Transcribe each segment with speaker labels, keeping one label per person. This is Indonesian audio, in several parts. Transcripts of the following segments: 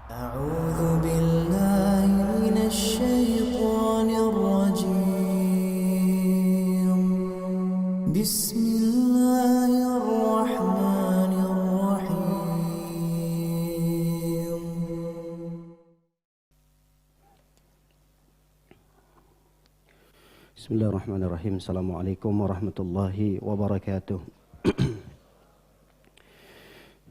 Speaker 1: أعوذ بالله من الشيطان الرجيم بسم الله الرحمن الرحيم
Speaker 2: Bismillahirrahmanirrahim. Assalamualaikum warahmatullahi wabarakatuh.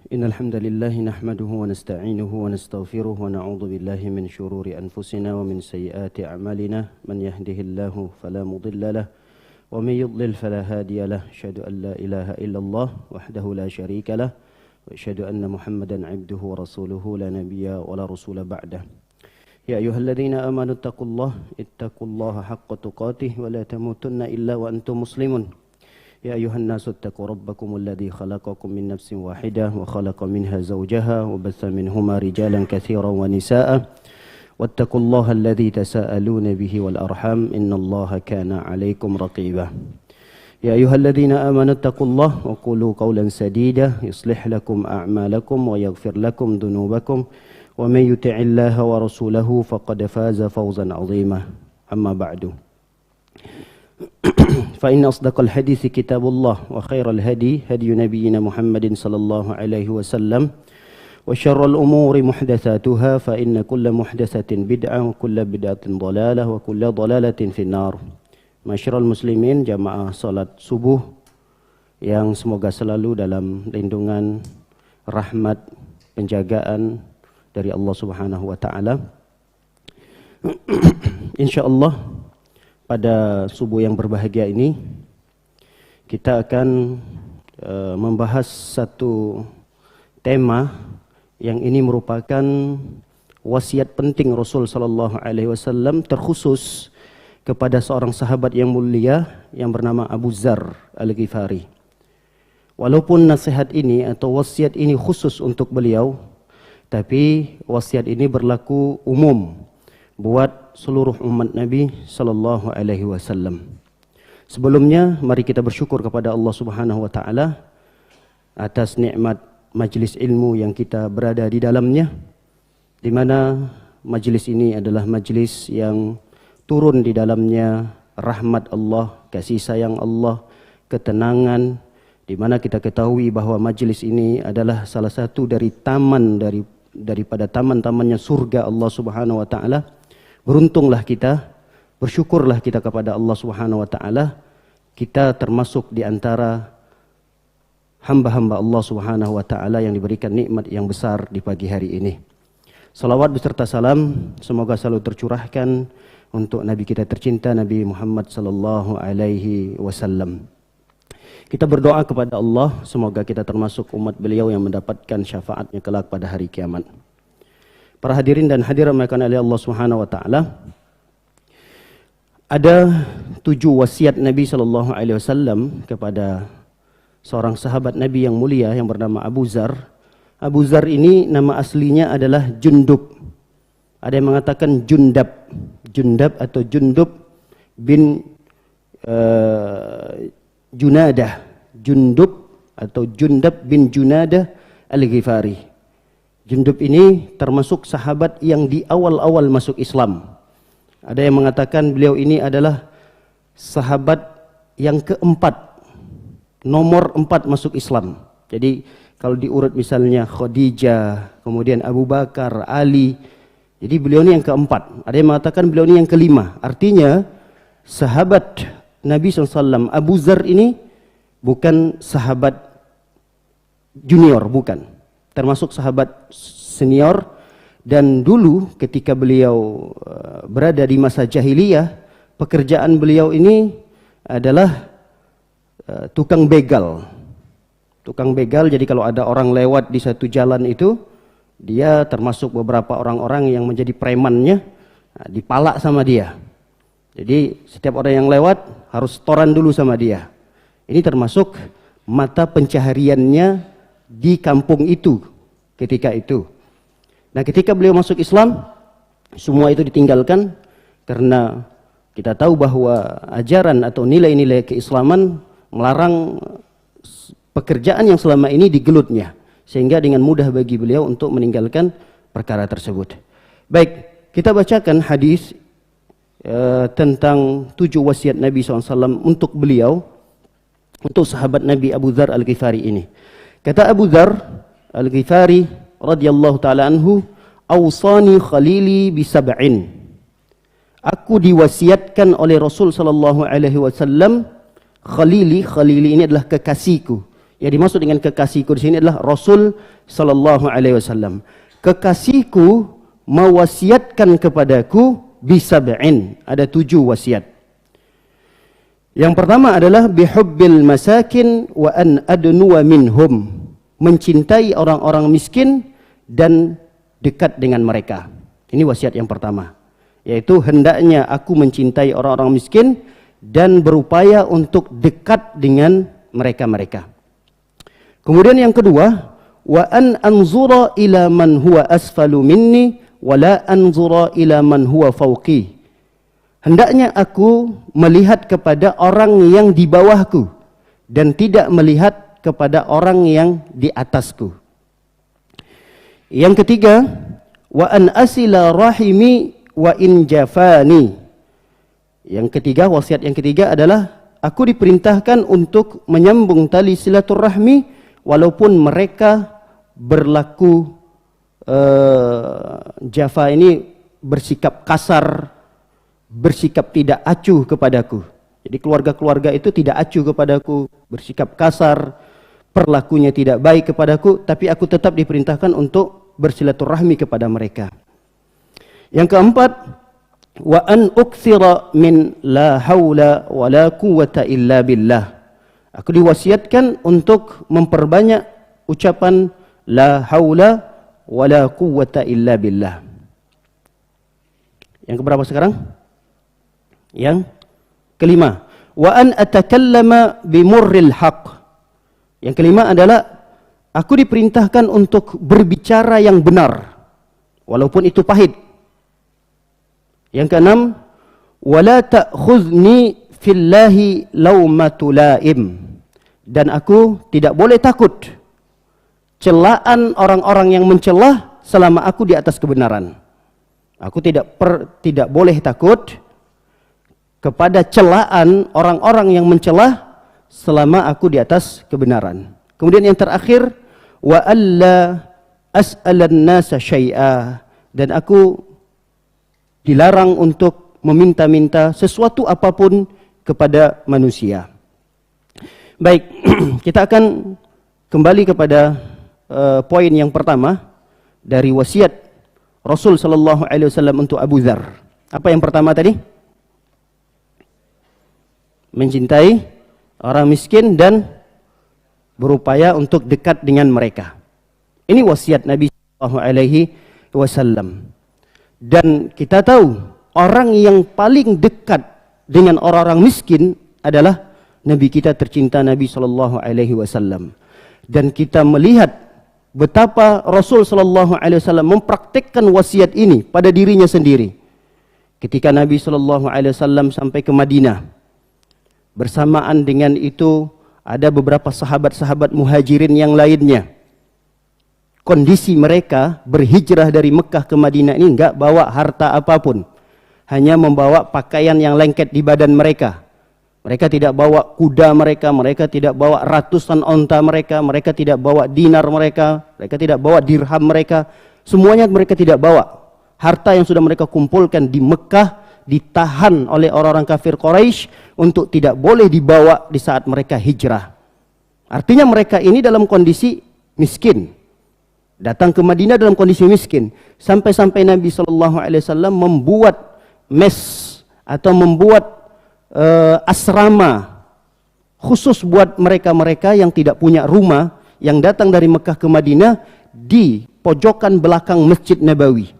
Speaker 2: Innal hamdalillah nahmaduhu wa nasta'inuhu wa nastaghfiruh wa na'udzu billahi min shururi anfusina wa min sayyiati a'malina. Man yahdihillahu fala mudilla lahu wa may yudlil fala hadiya lahu. Asyhadu an la ilaha illallah wahdahu la syarika lahu wa asyhadu anna Muhammadan 'abduhu wa rasuluhu la nabiyya wa la rasula ba'dahu. Ya ayyuhalladzina amanu ittaqullaha haqqa tuqatih wa la tamutunna illa wa antum muslimun. Ya ayyuhan nasu ittaqu rabbakumul ladzi khalaqakum min nafsin wahidah wa khalaqa minha zawjaha wa batha minhuma rijalan katsiran wa nisaa'a wattaqullaha alladzi tasaaluna bihi wal arham innallaha kana 'alaikum raqiba. Ya ayyuhalladzina amanu ittaqullaha wa qulu qawlan sadida yuslih lakum a'malakum wa yaghfir lakum dhunubakum wa may yuti'illaha wa rasulahu faqad faza fawzan 'azima. Amma ba'du. Fa inna asdaqal hadithi kitabullah wa khairal hadi hadi nabiyyina Muhammadin sallallahu alaihi wasallam wa syarrul umuri muhdatsatuha fa inna kulla muhdatsatin bid'ah wa kulla bid'atin dhalalah wa kulla dhalalatin finnar. Masyiral muslimin, jamaah salat subuh yang semoga selalu dalam lindungan, rahmat, penjagaan dari Allah Subhanahu wa taala. Insyaallah pada subuh yang berbahagia ini kita akan membahas satu tema yang ini merupakan wasiat penting Rasul sallallahu alaihi wasallam, terkhusus kepada seorang sahabat yang mulia yang bernama Abu Dzar Al-Ghifari. Walaupun nasihat ini atau wasiat ini khusus untuk beliau, tapi wasiat ini berlaku umum buat seluruh umat Nabi sallallahu alaihi wasallam. Sebelumnya mari kita bersyukur kepada Allah Subhanahu wa taala atas nikmat majlis ilmu yang kita berada di dalamnya, di mana majlis ini adalah majlis yang turun di dalamnya rahmat Allah, kasih sayang Allah, ketenangan, di mana kita ketahui bahwa majlis ini adalah salah satu dari taman daripada taman-tamannya surga Allah Subhanahu wa taala. Beruntunglah kita, bersyukurlah kita kepada Allah Subhanahu wa taala. Kita termasuk di antara hamba-hamba Allah Subhanahu wa taala yang diberikan nikmat yang besar di pagi hari ini. Salawat beserta salam semoga selalu tercurahkan untuk Nabi kita tercinta Nabi Muhammad sallallahu alaihi wasallam. Kita berdoa kepada Allah semoga kita termasuk umat beliau yang mendapatkan syafaatnya kelak pada hari kiamat. Para hadirin dan hadirat yang oleh Allah Subhanahu wa taala, ada 7 wasiat Nabi sallallahu alaihi wasallam kepada seorang sahabat Nabi yang mulia yang bernama Abu Dzar. Abu Dzar ini nama aslinya adalah Jundub. Ada yang mengatakan Jundab. Jundab atau Jundub bin Junadah. Jundub atau Jundab bin Junadah Al-Ghifari. Jundub ini termasuk sahabat yang di awal-awal masuk Islam. Ada yang mengatakan beliau ini adalah sahabat yang keempat, nomor 4 masuk Islam. Jadi kalau diurut misalnya Khadijah, kemudian Abu Bakar, Ali, jadi beliau ini yang keempat. Ada yang mengatakan beliau ini yang kelima. Artinya sahabat Nabi SAW Abu Dzar ini bukan sahabat junior, bukan. Termasuk sahabat senior, dan dulu ketika beliau berada di masa jahiliyah, pekerjaan beliau ini adalah tukang begal. Tukang begal, jadi kalau ada orang lewat di satu jalan itu, dia termasuk beberapa orang-orang yang menjadi premannya, dipalak sama dia. Jadi setiap orang yang lewat harus setoran dulu sama dia. Ini termasuk mata pencahariannya di kampung itu ketika itu. Nah, ketika beliau masuk Islam, semua itu ditinggalkan karena kita tahu bahwa ajaran atau nilai-nilai keislaman melarang pekerjaan yang selama ini digelutnya, sehingga dengan mudah bagi beliau untuk meninggalkan perkara tersebut. Baik, kita bacakan hadis tentang 7 wasiat Nabi SAW untuk beliau, untuk sahabat Nabi Abu Dzar Al-Ghifari ini. Kata Abu Dzar Al-Ghifari radhiyallahu taala anhu, "Awsani khalili bi sab'in." Aku diwasiatkan oleh Rasul sallallahu alaihi wasallam, khalili ini adalah kekasihku. Yang dimaksud dengan kekasihku di sini adalah Rasul sallallahu alaihi wasallam. Kekasihku mewasiatkan kepadaku bisab'in, ada 7 wasiat. Yang pertama adalah bihubbil masakin wa an adnuwa minhum, mencintai orang-orang miskin dan dekat dengan mereka. Ini wasiat yang pertama, yaitu hendaknya aku mencintai orang-orang miskin dan berupaya untuk dekat dengan mereka-mereka. Kemudian yang kedua, wa an anzura ila man huwa asfalu minni wala anzura ila man huwa fauqi. Hendaknya aku melihat kepada orang yang di bawahku dan tidak melihat kepada orang yang di atasku. Yang ketiga, wa an asila rahimi wa in jafani. Yang ketiga, wasiat yang ketiga adalah aku diperintahkan untuk menyambung tali silaturahmi walaupun mereka berlaku jafa ini bersikap kasar, bersikap tidak acuh kepadaku. Jadi keluarga-keluarga itu tidak acuh kepadaku, bersikap kasar, perlakunya tidak baik kepadaku, tapi aku tetap diperintahkan untuk bersilaturahmi kepada mereka. Yang keempat, wa an ukthira min la haula wa la quwwata illa billah. Aku diwasiatkan untuk memperbanyak ucapan la haula wa la quwwata illa billah. Yang keberapa sekarang? Yang kelima, wa an atakallama bimurril haq. Yang kelima adalah aku diperintahkan untuk berbicara yang benar walaupun itu pahit. Yang keenam, wala ta'khuzni fillahi laumatu laim. Dan aku tidak boleh takut celaan orang-orang yang mencelah selama aku di atas kebenaran. Aku tidak boleh takut kepada celaan orang-orang yang mencelah selama aku di atas kebenaran. Kemudian yang terakhir, wa alla as'alan nasa syai'a, dan aku dilarang untuk meminta-minta sesuatu apapun kepada manusia. Baik, kita akan kembali kepada poin yang pertama dari wasiat Rasul sallallahu alaihi wasallam untuk Abu Dzar. Apa yang pertama tadi? Mencintai orang miskin dan berupaya untuk dekat dengan mereka. Ini wasiat Nabi sallallahu alaihi wasallam. Dan kita tahu orang yang paling dekat dengan orang-orang miskin adalah Nabi kita tercinta Nabi sallallahu alaihi wasallam. Dan kita melihat betapa Rasul sallallahu alaihi wasallam mempraktikkan wasiat ini pada dirinya sendiri. Ketika Nabi sallallahu alaihi wasallam sampai ke Madinah, bersamaan dengan itu ada beberapa sahabat-sahabat muhajirin yang lainnya. Kondisi mereka berhijrah dari Mekah ke Madinah ini enggak bawa harta apapun. Hanya membawa pakaian yang lengket di badan mereka. Mereka tidak bawa kuda mereka tidak bawa ratusan onta mereka tidak bawa dinar mereka tidak bawa dirham mereka. Semuanya mereka tidak bawa. Harta yang sudah mereka kumpulkan di Mekah ditahan oleh orang-orang kafir Quraisy untuk tidak boleh dibawa di saat mereka hijrah. Artinya mereka ini dalam kondisi miskin. Datang ke Madinah dalam kondisi miskin. Sampai-sampai Nabi SAW membuat mes atau membuat asrama khusus buat mereka-mereka yang tidak punya rumah, yang datang dari Mekah ke Madinah di pojokan belakang Masjid Nabawi.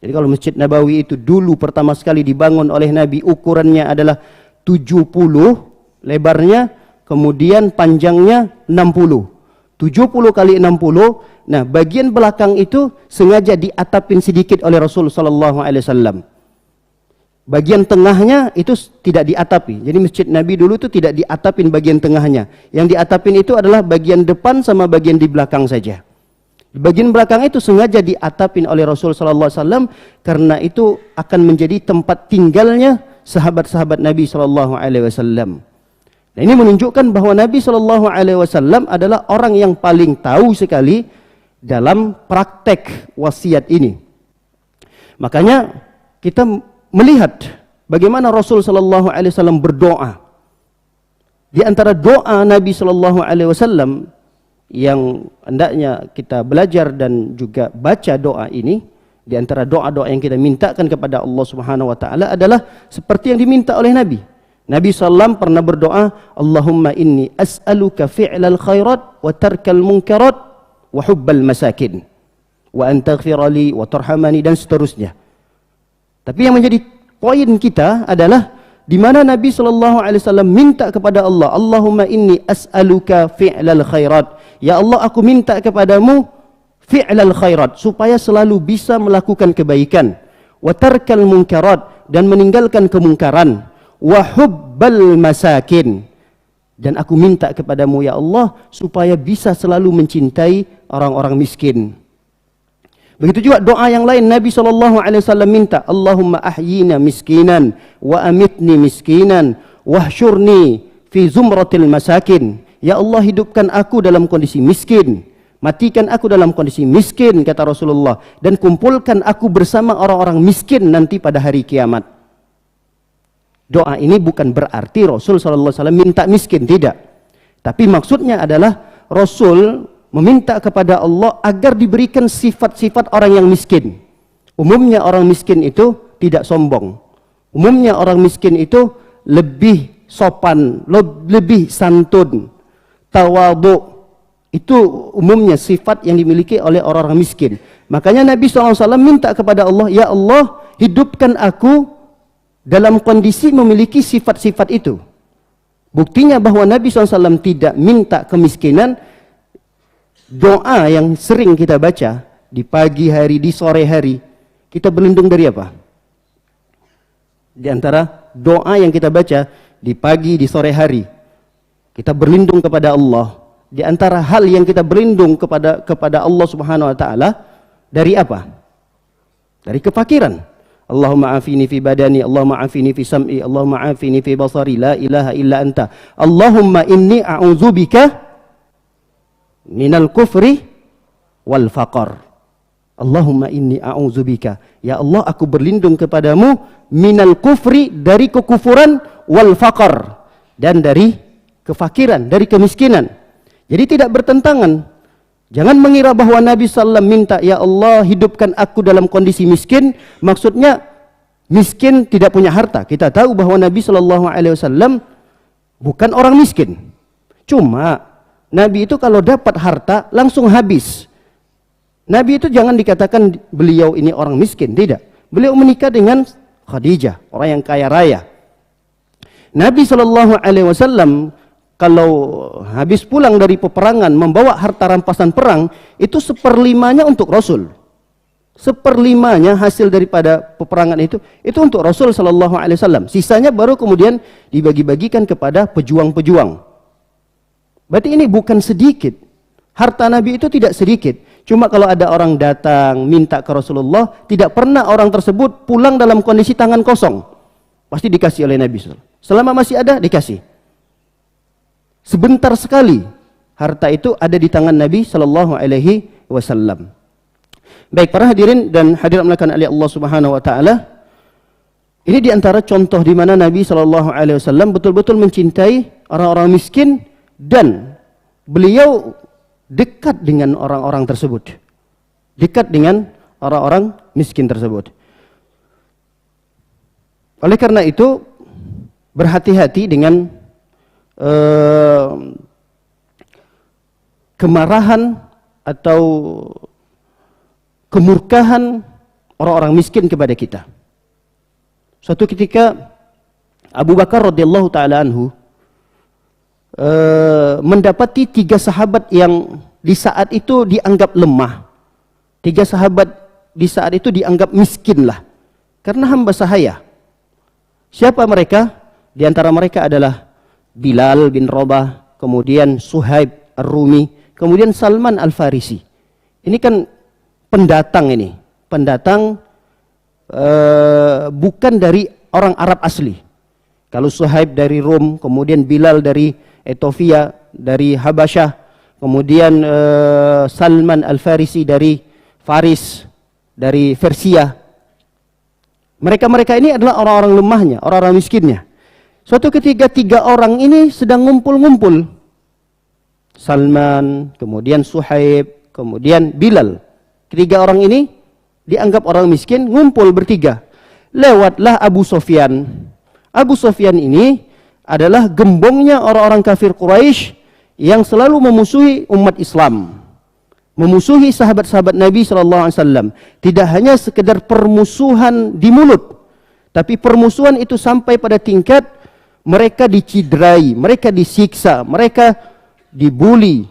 Speaker 2: Jadi kalau Masjid Nabawi itu dulu pertama sekali dibangun oleh Nabi, ukurannya adalah 70 lebarnya, kemudian panjangnya 60. 70 kali 60. Nah, bagian belakang itu sengaja diatapin sedikit oleh Rasul sallallahu alaihi wasallam. Bagian tengahnya itu tidak diatapi. Jadi Masjid Nabi dulu itu tidak diatapin bagian tengahnya. Yang diatapin itu adalah bagian depan sama bagian di belakang saja. Di bagian belakang itu sengaja diatapin oleh Rasul sallallahu alaihi wasallam karena itu akan menjadi tempat tinggalnya sahabat-sahabat Nabi sallallahu alaihi wasallam. Nah, ini menunjukkan bahwa Nabi sallallahu alaihi wasallam adalah orang yang paling tahu sekali dalam praktek wasiat ini. Makanya kita melihat bagaimana Rasul sallallahu alaihi wasallam berdoa. Di antara doa Nabi sallallahu alaihi wasallam yang hendaknya kita belajar dan juga baca doa ini, di antara doa-doa yang kita mintakan kepada Allah Subhanahu wa taala adalah seperti yang diminta oleh Nabi. Nabi sallallahu pernah berdoa, Allahumma inni as'aluka fi'lal khairat wa tarkal munkarat wa hubbal masakin wa an taghfira li wa tarhamani, dan seterusnya. Tapi yang menjadi poin kita adalah di mana Nabi sallallahu alaihi wasallam minta kepada Allah, Allahumma inni as'aluka fi'lal khairat. Ya Allah, aku minta kepadamu fi'lal khairat, supaya selalu bisa melakukan kebaikan, wa tarkal munkarat, dan meninggalkan kemungkaran, wa hubbal masakin, dan aku minta kepadamu ya Allah supaya bisa selalu mencintai orang-orang miskin. Begitu juga doa yang lain Nabi SAW minta, Allahumma ahyina miskinan wa amitni miskinan wahsyurni fi zumratil masakin. Ya Allah, hidupkan aku dalam kondisi miskin, matikan aku dalam kondisi miskin, kata Rasulullah, dan kumpulkan aku bersama orang-orang miskin nanti pada hari kiamat. Doa ini bukan berarti Rasul SAW minta miskin, tidak. Tapi maksudnya adalah Rasul meminta kepada Allah agar diberikan sifat-sifat orang yang miskin. Umumnya orang miskin itu tidak sombong. Umumnya orang miskin itu lebih sopan, lebih santun, tawadhu. Itu umumnya sifat yang dimiliki oleh orang-orang miskin. Makanya Nabi SAW minta kepada Allah, ya Allah, hidupkan aku dalam kondisi memiliki sifat-sifat itu. Buktinya bahwa Nabi SAW tidak minta kemiskinan. Doa yang sering kita baca di pagi hari, di sore hari, kita berlindung dari apa? Di antara doa yang kita baca di pagi, di sore hari, kita berlindung kepada Allah. Di antara hal yang kita berlindung kepada Allah Subhanahu wa taala dari apa? Dari kefakiran. Allahumma afini fi badani, Allahumma afini fi sam'i, Allahumma afini fi basari, la ilaha illa anta. Allahumma inni a'udzubika minal kufri wal faqar. Allahumma inni a'udzubika, ya Allah, aku berlindung kepadamu minal kufri, dari kekufuran, wal faqar, dan dari kefakiran, dari kemiskinan. Jadi tidak bertentangan. Jangan mengira bahwa Nabi SAW minta, ya Allah, hidupkan aku dalam kondisi miskin, maksudnya miskin tidak punya harta. Kita tahu bahwa Nabi SAW bukan orang miskin. Cuma Nabi itu kalau dapat harta langsung habis. Nabi itu jangan dikatakan beliau ini orang miskin, tidak. Beliau menikah dengan Khadijah, orang yang kaya raya. Nabi SAW kalau habis pulang dari peperangan membawa harta rampasan perang, itu 1/5-nya untuk Rasul. 1/5-nya hasil daripada peperangan itu untuk Rasul SAW. Sisanya baru kemudian dibagi-bagikan kepada pejuang-pejuang. Berarti ini bukan sedikit. Harta Nabi itu tidak sedikit. Cuma kalau ada orang datang minta ke Rasulullah, tidak pernah orang tersebut pulang dalam kondisi tangan kosong. Pasti dikasih oleh Nabi SAW. Selama masih ada, dikasih. Sebentar sekali harta itu ada di tangan Nabi SAW. Baik, para hadirin dan hadirat melakukan oleh Allah Subhanahu wa taala, ini diantara contoh di mana Nabi SAW betul-betul mencintai orang-orang miskin, dan beliau dekat dengan orang-orang tersebut, dekat dengan orang-orang miskin tersebut. Oleh karena itu, berhati-hati dengan kemarahan atau kemurkaan orang-orang miskin kepada kita. Suatu ketika Abu Bakar radhiyallahu taala anhu mendapati 3 sahabat yang di saat itu dianggap lemah. 3 sahabat di saat itu dianggap miskin lah, karena hamba sahaya. Siapa mereka? Di antara mereka adalah Bilal bin Rabah, kemudian Suhaib Ar-Rumi, kemudian Salman Al-Farisi. Ini kan pendatang ini. Pendatang bukan dari orang Arab asli. Kalau Suhaib dari Rom, kemudian Bilal dari Ethiopia, dari Habasyah, kemudian Salman Al-Farisi dari Faris, dari Persia. Mereka-mereka ini adalah orang-orang lemahnya, orang-orang miskinnya. Suatu ketika 3 orang ini sedang ngumpul-ngumpul. Salman, kemudian Suhaib, kemudian Bilal. 3 orang ini dianggap orang miskin, ngumpul bertiga. Lewatlah Abu Sufyan. Abu Sufyan ini adalah gembongnya orang-orang kafir Quraisy yang selalu memusuhi umat Islam, memusuhi sahabat-sahabat Nabi SAW. Tidak hanya sekedar permusuhan di mulut, tapi permusuhan itu sampai pada tingkat mereka dicidrai, mereka disiksa, mereka dibuli.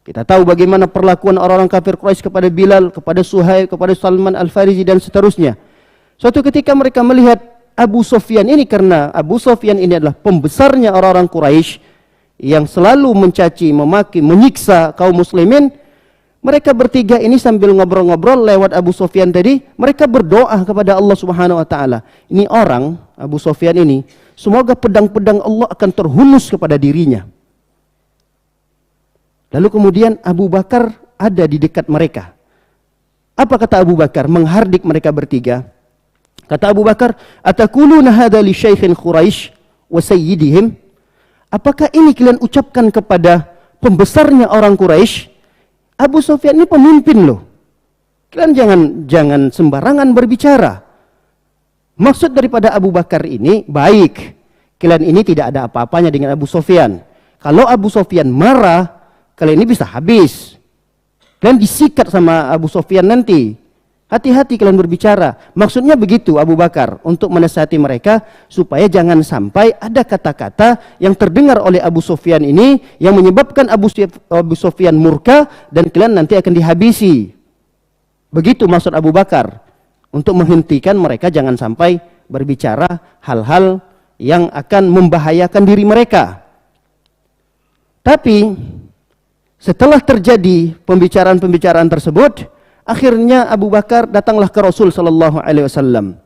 Speaker 2: Kita tahu bagaimana perlakuan orang-orang kafir Quraisy kepada Bilal, kepada Suhaib, kepada Salman Al-Farisi dan seterusnya. Suatu ketika mereka melihat Abu Sufyan ini, karena Abu Sufyan ini adalah pembesarnya orang-orang Quraisy yang selalu mencaci, memaki, menyiksa kaum muslimin. Mereka bertiga ini sambil ngobrol-ngobrol lewat Abu Sufyan tadi, mereka berdoa kepada Allah Subhanahu wa taala. Ini orang Abu Sufyan ini, semoga pedang-pedang Allah akan terhunus kepada dirinya. Lalu kemudian Abu Bakar ada di dekat mereka. Apa kata Abu Bakar menghardik mereka bertiga? Kata Abu Bakar, "Atakuluna hadza li syaikhin Quraisy wa sayyidihim?" Apakah ini kalian ucapkan kepada pembesarnya orang Quraisy? Abu Sufyan ini pemimpin loh. Kalian jangan sembarangan berbicara. Maksud daripada Abu Bakar ini baik. Kalian ini tidak ada apa-apanya dengan Abu Sufyan. Kalau Abu Sufyan marah, kalian ini bisa habis. Kalian disikat sama Abu Sufyan nanti. Hati-hati kalian berbicara. Maksudnya begitu Abu Bakar, untuk menasihati mereka supaya jangan sampai ada kata-kata yang terdengar oleh Abu Sufyan ini yang menyebabkan Abu Sufyan murka dan kalian nanti akan dihabisi. Begitu maksud Abu Bakar, untuk menghentikan mereka jangan sampai berbicara hal-hal yang akan membahayakan diri mereka. Tapi setelah terjadi pembicaraan-pembicaraan tersebut, akhirnya Abu Bakar datanglah ke Rasul sallallahu alaihi wasallam.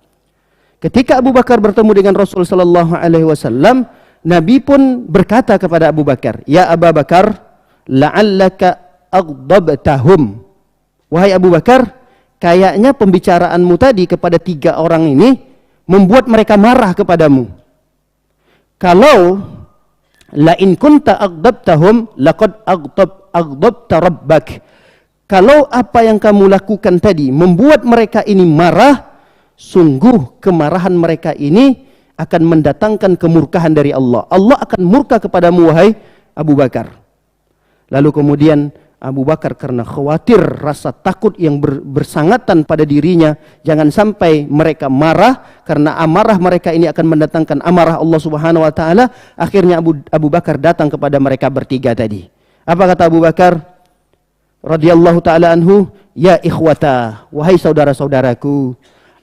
Speaker 2: Ketika Abu Bakar bertemu dengan Rasul sallallahu alaihi wasallam, Nabi pun berkata kepada Abu Bakar, "Ya Abu Bakar, la'allaka aghdabtahum." Wahai Abu Bakar, kayaknya pembicaraanmu tadi kepada 3 orang ini membuat mereka marah kepadamu. Kalau la in kunta aghdabtahum laqad aghdabta rabbak. Kalau apa yang kamu lakukan tadi membuat mereka ini marah, sungguh kemarahan mereka ini akan mendatangkan kemurkaan dari Allah. Allah akan murka kepadamu wahai Abu Bakar. Lalu kemudian Abu Bakar karena khawatir, rasa takut yang bersangatan pada dirinya, jangan sampai mereka marah, karena amarah mereka ini akan mendatangkan amarah Allah Subhanahu wa taala. Akhirnya Abu Bakar datang kepada mereka bertiga tadi. Apa kata Abu Bakar radhiyallahu taala anhu? Ya ikhwata, wahai saudara-saudaraku,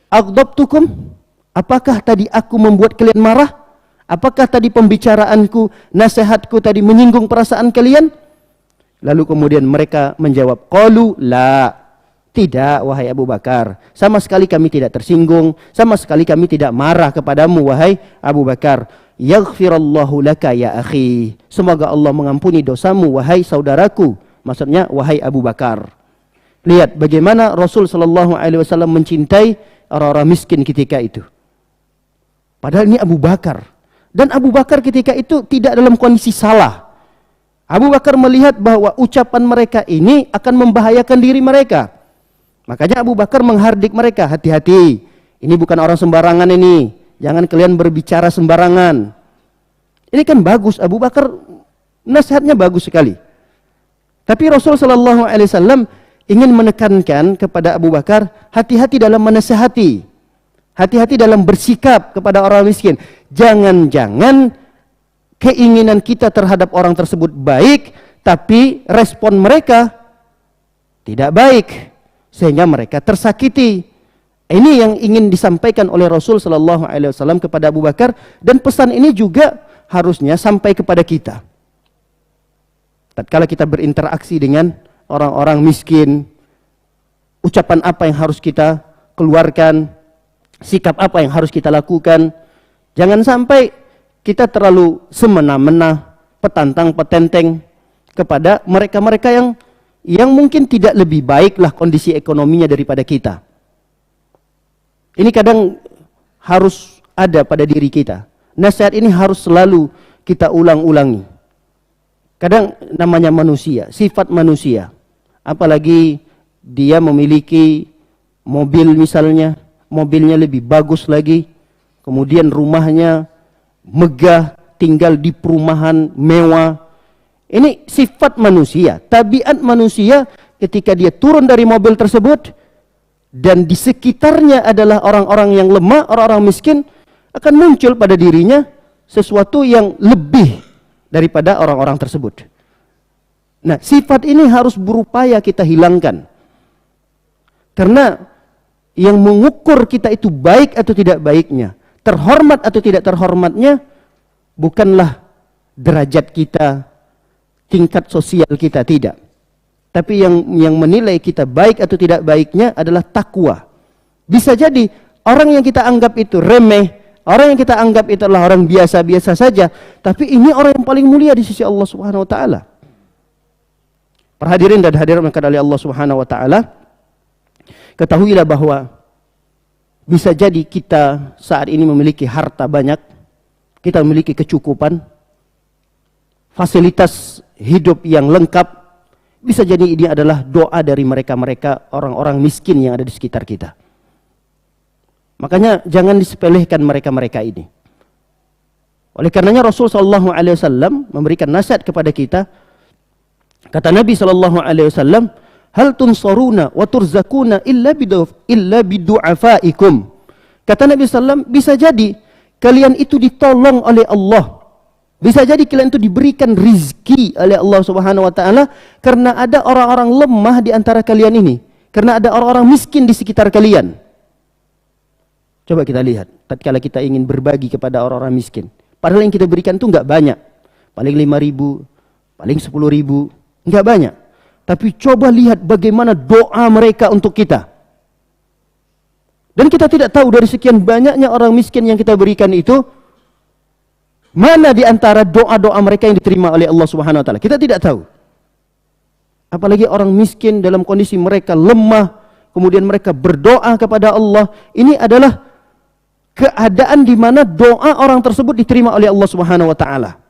Speaker 2: aghdabtukum, apakah tadi aku membuat kalian marah? Apakah tadi pembicaraanku, nasihatku tadi menyinggung perasaan kalian? Lalu kemudian mereka menjawab, qalu la, tidak wahai Abu Bakar, sama sekali kami tidak tersinggung, sama sekali kami tidak marah kepadamu wahai Abu Bakar. Yaghfirallahu laka ya akhi, semoga Allah mengampuni dosamu wahai saudaraku. Maksudnya wahai Abu Bakar. Lihat bagaimana Rasul sallallahu alaihi wasallam mencintai orang-orang miskin ketika itu. Padahal ini Abu Bakar. Dan Abu Bakar ketika itu tidak dalam kondisi salah. Abu Bakar melihat bahwa ucapan mereka ini akan membahayakan diri mereka. Makanya Abu Bakar menghardik mereka, hati-hati. Ini bukan orang sembarangan ini. Jangan kalian berbicara sembarangan. Ini kan bagus, Abu Bakar nasihatnya bagus sekali. Tapi Rasul sallallahu alaihi wasallam ingin menekankan kepada Abu Bakar, hati-hati dalam menasihati. Hati-hati dalam bersikap kepada orang miskin. Jangan-jangan keinginan kita terhadap orang tersebut baik, tapi respon mereka tidak baik, sehingga mereka tersakiti. Ini yang ingin disampaikan oleh Rasul sallallahu alaihi wasallam kepada Abu Bakar, dan pesan ini juga harusnya sampai kepada kita. Tatkala kita berinteraksi dengan orang-orang miskin, ucapan apa yang harus kita keluarkan, sikap apa yang harus kita lakukan. Jangan sampai kita terlalu semena-mena, petantang-petenteng kepada mereka-mereka yang mungkin tidak lebih baiklah kondisi ekonominya daripada kita. Ini kadang harus ada pada diri kita. Nasihat ini harus selalu kita ulang-ulangi. Kadang namanya manusia, sifat manusia. Apalagi dia memiliki mobil misalnya, mobilnya lebih bagus lagi, kemudian rumahnya megah, tinggal di perumahan mewah. Ini sifat manusia, tabiat manusia ketika dia turun dari mobil tersebut dan di sekitarnya adalah orang-orang yang lemah, orang-orang miskin, akan muncul pada dirinya sesuatu yang lebih daripada orang-orang tersebut. Nah, sifat ini harus berupaya kita hilangkan. Karena yang mengukur kita itu baik atau tidak baiknya, terhormat atau tidak terhormatnya, bukanlah derajat kita, tingkat sosial kita, tidak. Tapi yang menilai kita baik atau tidak baiknya adalah takwa. Bisa jadi orang yang kita anggap itu remeh, orang yang kita anggap itu adalah orang biasa-biasa saja, tapi ini orang yang paling mulia di sisi Allah Subhanahu wa taala. Para hadirin dan hadirat yang oleh Allah Subhanahu wa taala, ketahuilah bahwa bisa jadi kita saat ini memiliki harta banyak, kita memiliki kecukupan, fasilitas hidup yang lengkap. Bisa jadi ini adalah doa dari mereka-mereka orang-orang miskin yang ada di sekitar kita. Makanya jangan disepelekan mereka-mereka ini. Oleh karenanya Rasul sallallahu alaihi wasallam memberikan nasihat kepada kita. Kata Nabi sallallahu alaihi wasallam, "Hal tunsaruna wa turzakuna illa bidu'afaikum." Kata Nabi sallam, bisa jadi kalian itu ditolong oleh Allah. Bisa jadi kalian itu diberikan rizki oleh Allah Subhanahu wa taala karena ada orang-orang lemah di antara kalian ini, karena ada orang-orang miskin di sekitar kalian. Coba kita lihat, tatkala kita ingin berbagi kepada orang-orang miskin, padahal yang kita berikan itu enggak banyak, paling 5.000, paling 10.000, enggak banyak. Tapi coba lihat bagaimana doa mereka untuk kita. Dan kita tidak tahu dari sekian banyaknya orang miskin yang kita berikan itu, mana di antara doa-doa mereka yang diterima oleh Allah Subhanahu wa taala. Kita tidak tahu. Apalagi orang miskin dalam kondisi mereka lemah, kemudian mereka berdoa kepada Allah. Ini adalah keadaan di mana doa orang tersebut diterima oleh Allah Subhanahu wa taala.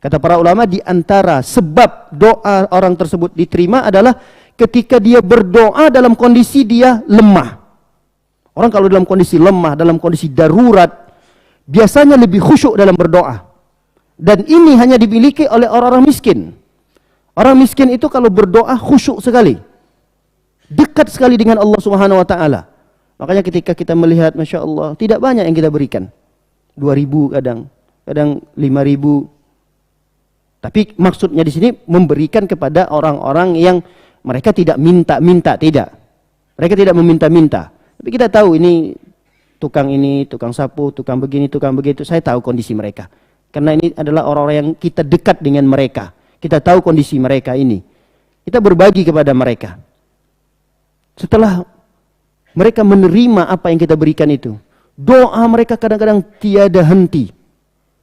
Speaker 2: Kata para ulama, di antara sebab doa orang tersebut diterima adalah ketika dia berdoa dalam kondisi dia lemah. Orang kalau dalam kondisi lemah, dalam kondisi darurat, biasanya lebih khusyuk dalam berdoa. Dan ini hanya dimiliki oleh orang-orang miskin. Orang miskin itu kalau berdoa khusyuk sekali, dekat sekali dengan Allah Subhanahu wa taala. Makanya ketika kita melihat, Masya Allah, tidak banyak yang kita berikan. 2.000 kadang 5.000. Tapi maksudnya di sini memberikan kepada orang-orang yang mereka tidak minta-minta, tidak. Mereka tidak meminta-minta. Tapi kita tahu ini, tukang sapu, tukang begini, tukang begitu. Saya tahu kondisi mereka. Karena ini adalah orang-orang yang kita dekat dengan mereka. Kita tahu kondisi mereka ini. Kita berbagi kepada mereka. Setelah mereka menerima apa yang kita berikan itu, doa mereka kadang-kadang tiada henti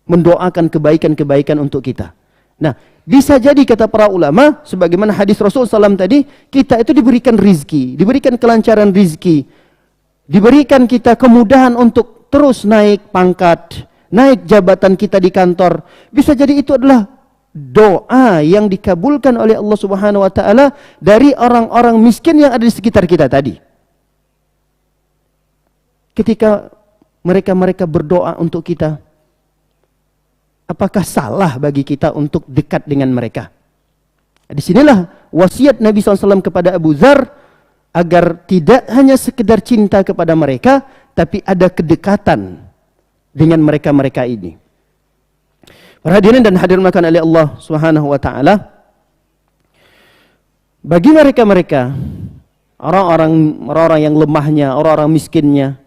Speaker 2: mendoakan kebaikan-kebaikan untuk kita. Nah, bisa jadi kata para ulama, sebagaimana hadis Rasulullah SAW tadi, kita itu diberikan rizki, diberikan kelancaran rizki, diberikan kita kemudahan untuk terus naik pangkat, naik jabatan kita di kantor. Bisa jadi itu adalah doa yang dikabulkan oleh Allah Subhanahu wa taala dari orang-orang miskin yang ada di sekitar kita tadi. Ketika mereka berdoa untuk kita, apakah salah bagi kita untuk dekat dengan mereka? Disinilah wasiat Nabi SAW kepada Abu Dzar, agar tidak hanya sekedar cinta kepada mereka, tapi ada kedekatan dengan mereka-mereka ini. Para hadirin dan hadirin makan oleh Allah Subhanahu wa taala, bagi mereka-mereka, orang-orang yang lemahnya, orang-orang miskinnya,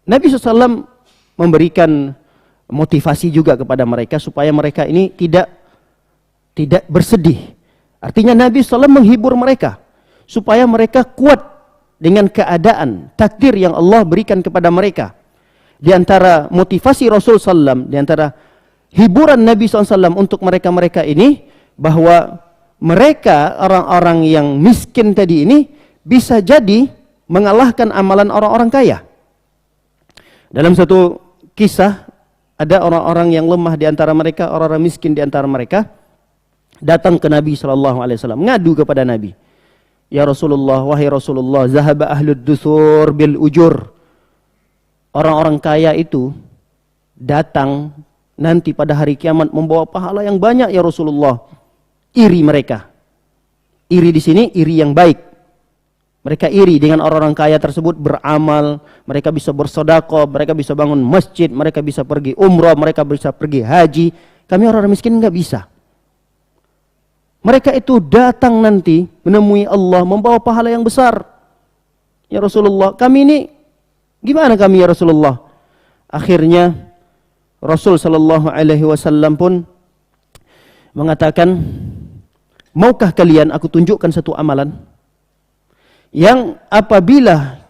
Speaker 2: Nabi SAW memberikan motivasi juga kepada mereka supaya mereka ini tidak bersedih. Artinya Nabi SAW menghibur mereka supaya mereka kuat dengan keadaan takdir yang Allah berikan kepada mereka. Di antara motivasi Rasul SAW, di antara hiburan Nabi SAW untuk mereka-mereka ini, bahwa mereka orang-orang yang miskin tadi ini bisa jadi mengalahkan amalan orang-orang kaya. Dalam satu kisah, ada orang-orang yang lemah di antara mereka, orang-orang miskin di antara mereka, datang ke Nabi SAW, ngadu kepada Nabi. Ya Rasulullah, wahai Rasulullah, zahaba ahlud dusur bil ujur. Orang-orang kaya itu datang nanti pada hari kiamat membawa pahala yang banyak ya Rasulullah. Iri mereka. Iri di sini, iri yang baik. Mereka iri dengan orang-orang kaya tersebut beramal, mereka bisa bersedekah, mereka bisa bangun masjid, mereka bisa pergi umrah, mereka bisa pergi haji. Kami orang-orang miskin enggak bisa. Mereka itu datang nanti menemui Allah membawa pahala yang besar. Ya Rasulullah, kami ini gimana kami ya Rasulullah? Akhirnya Rasul sallallahu alaihi wasallam pun mengatakan, maukah kalian aku tunjukkan satu amalan yang apabila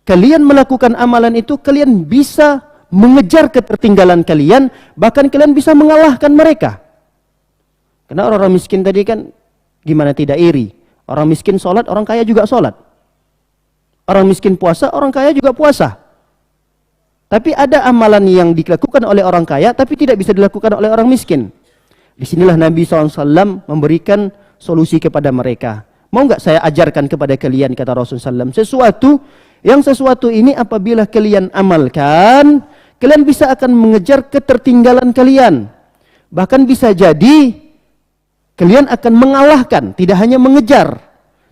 Speaker 2: kalian melakukan amalan itu, kalian bisa mengejar ketertinggalan kalian, bahkan kalian bisa mengalahkan mereka. Karena orang-orang miskin tadi kan gimana tidak iri. Orang miskin sholat, orang kaya juga sholat. Orang miskin puasa, orang kaya juga puasa. Tapi ada amalan yang dilakukan oleh orang kaya, tapi tidak bisa dilakukan oleh orang miskin. Disinilah Nabi SAW memberikan solusi kepada mereka. Mau nggak saya ajarkan kepada kalian, kata Rasulullah SAW, sesuatu ini apabila kalian amalkan, kalian bisa akan mengejar ketertinggalan kalian. Bahkan bisa jadi kalian akan mengalahkan, tidak hanya mengejar,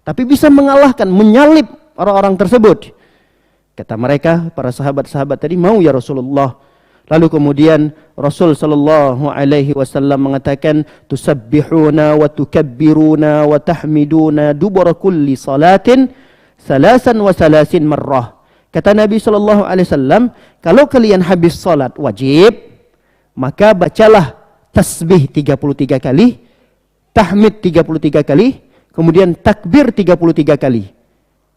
Speaker 2: tapi bisa mengalahkan, menyalip orang-orang tersebut. Kata mereka, para sahabat-sahabat tadi, mau ya Rasulullah. Lalu kemudian Rasul sallallahu alaihi wasallam mengatakan, tusabbihuna wa tukabbiruna wa tahmiduna dubura kulli salatin salasan wa salasin marrah. Kata Nabi sallallahu alaihi wasallam, kalau kalian habis salat wajib, maka bacalah tasbih 33 kali, tahmid 33 kali, kemudian takbir 33 kali.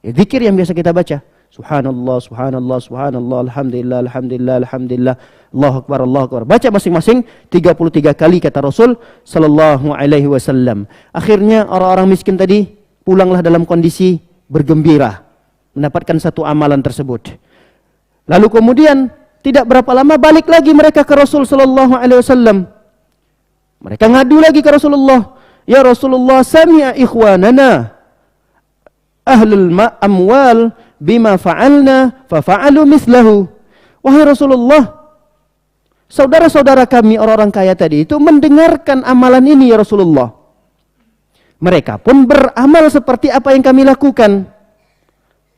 Speaker 2: Zikir yang biasa kita baca. Subhanallah, subhanallah, subhanallah, alhamdulillah, alhamdulillah, alhamdulillah, Allahu akbar, Allahu akbar. Baca masing-masing 33 kali kata Rasul sallallahu alaihi wasallam. Akhirnya orang-orang miskin tadi pulanglah dalam kondisi bergembira mendapatkan satu amalan tersebut. Lalu kemudian tidak berapa lama balik lagi mereka ke Rasul sallallahu alaihi wasallam. Mereka ngadu lagi ke Rasulullah. Ya Rasulullah, sami'a ikhwanana ahlul amwal bima fa'alna fafa'alu mislahu. Wahai Rasulullah, saudara-saudara kami orang-orang kaya tadi itu mendengarkan amalan ini ya Rasulullah. Mereka pun beramal seperti apa yang kami lakukan.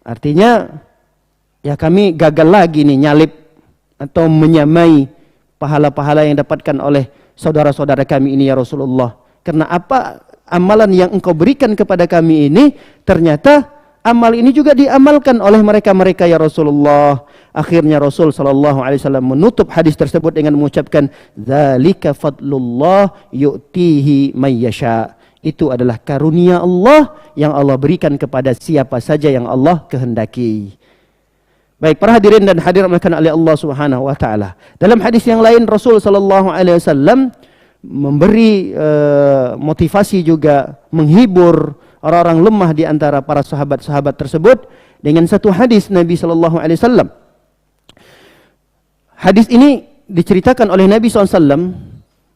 Speaker 2: Artinya ya kami gagal lagi nih nyalip atau menyamai pahala-pahala yang dapatkan oleh saudara-saudara kami ini ya Rasulullah. Karena apa amalan yang engkau berikan kepada kami ini, ternyata amal ini juga diamalkan oleh mereka-mereka ya Rasulullah. Akhirnya Rasul sallallahu alaihi wasallam menutup hadis tersebut dengan mengucapkan, "Dzalika fadlullah yu'tihi may yasha." Itu adalah karunia Allah yang Allah berikan kepada siapa saja yang Allah kehendaki. Baik, para hadirin dan hadirat dimuliakan oleh Allah Subhanahu wa taala. Dalam hadis yang lain Rasul sallallahu alaihi wasallam memberi motivasi juga, menghibur orang-orang lemah di antara para sahabat-sahabat tersebut dengan satu hadis Nabi sallallahu alaihi wasallam. Hadis ini diceritakan oleh Nabi SAW.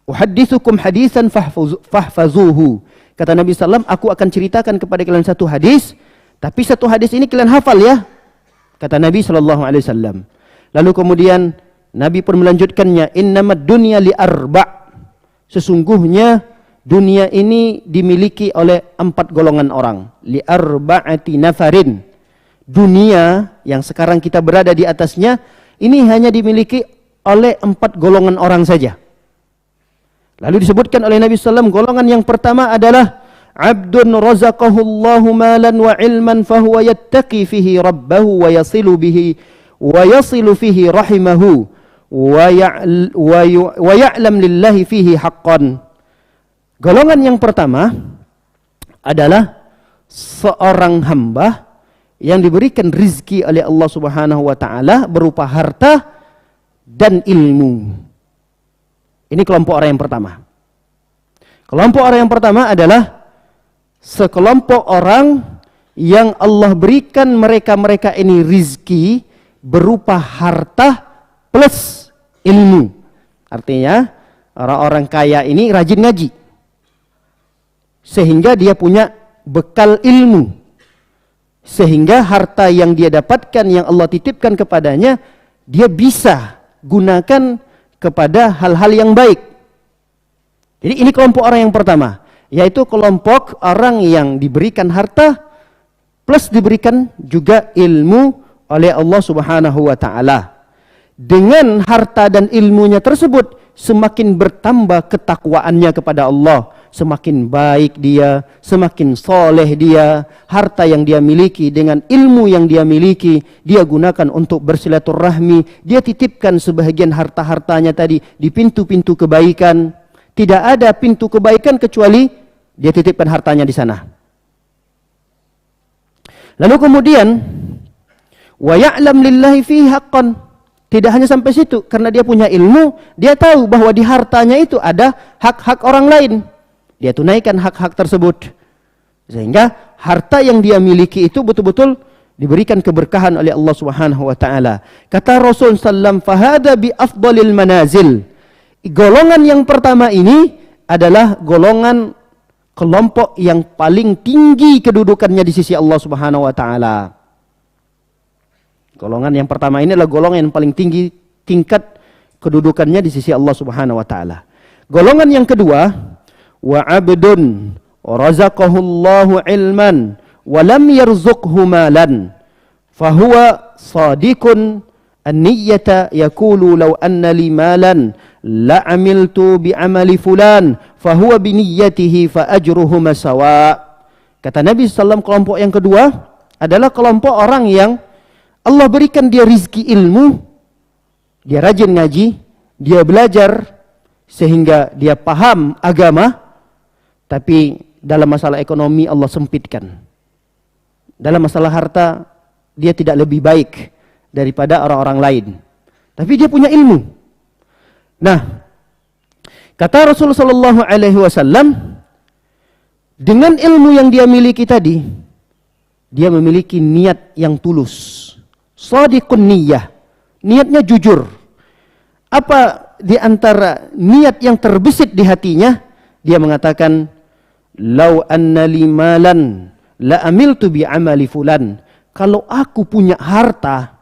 Speaker 2: Uhaddithukum hadisan fahfazuhu. Kata Nabi SAW, aku akan ceritakan kepada kalian satu hadis, tapi satu hadis ini kalian hafal ya. Kata Nabi SAW. Lalu kemudian Nabi pun melanjutkannya, innamad dunya li arba'. Sesungguhnya dunia ini dimiliki oleh 4 golongan orang. Li arba'ati nafarin. Dunia yang sekarang kita berada di atasnya, ini hanya dimiliki oleh 4 golongan orang saja. Lalu disebutkan oleh Nabi SAW, golongan yang pertama adalah abdun razaqahullahu malan wa ilman fahuwa yattaqi fihi rabbahu wa yasilu fihi rahimahu wa ya'lam lillahi fihi haqqan. Golongan yang pertama adalah seorang hamba yang diberikan rizki oleh Allah Subhanahu wa taala berupa harta dan ilmu. Ini kelompok orang yang pertama. Kelompok orang yang pertama adalah sekelompok orang yang Allah berikan mereka ini rizki berupa harta plus ilmu. Artinya orang-orang kaya ini rajin ngaji, sehingga dia punya bekal ilmu, sehingga harta yang dia dapatkan, yang Allah titipkan kepadanya, dia bisa gunakan kepada hal-hal yang baik. Jadi ini kelompok orang yang pertama, yaitu kelompok orang yang diberikan harta plus diberikan juga ilmu oleh Allah Subhanahu wa taala. Dengan harta dan ilmunya tersebut semakin bertambah ketakwaannya kepada Allah, semakin baik dia, semakin soleh dia. Harta yang dia miliki dengan ilmu yang dia miliki, dia gunakan untuk bersilaturahmi. Dia titipkan sebahagian harta-hartanya tadi di pintu-pintu kebaikan. Tidak ada pintu kebaikan kecuali dia titipkan hartanya di sana. Lalu kemudian wa ya'lam lillahi fihi haqqan. Tidak hanya sampai situ, karena dia punya ilmu, dia tahu bahwa di hartanya itu ada hak-hak orang lain. Dia tunaikan hak-hak tersebut. Sehingga harta yang dia miliki itu betul-betul diberikan keberkahan oleh Allah Subhanahu wa taala. Kata Rasul sallam, "Fahada bi afdalil manazil." Golongan yang pertama ini adalah golongan kelompok yang paling tinggi kedudukannya di sisi Allah Subhanahu wa taala. Golongan yang pertama ini adalah golongan yang paling tinggi tingkat kedudukannya di sisi Allah Subhanahu wa taala. Golongan yang kedua, wa 'abdun razaqahu Allahu ilman wa lam yarzuqhu malan fahuwa sadiqun an-niyyata yaqulu law anna li malan la 'amiltu bi 'amali fulan fahuwa bi niyyatihi fa ajruhuma sawa. Kata Nabi sallallahu alaihi wasallam, kelompok yang kedua adalah kelompok orang yang Allah berikan dia rizki ilmu, dia rajin ngaji, dia belajar sehingga dia paham agama, tapi dalam masalah ekonomi Allah sempitkan. Dalam masalah harta dia tidak lebih baik daripada orang-orang lain, tapi dia punya ilmu. Nah, kata Rasulullah sallallahu alaihi wasallam, dengan ilmu yang dia miliki tadi, dia memiliki niat yang tulus. Shadiqun niyyah, niatnya jujur. Apa di antara niat yang terbesit di hatinya? Dia mengatakan, "Lau anna li malan la amiltu bi amali fulan." Kalau aku punya harta,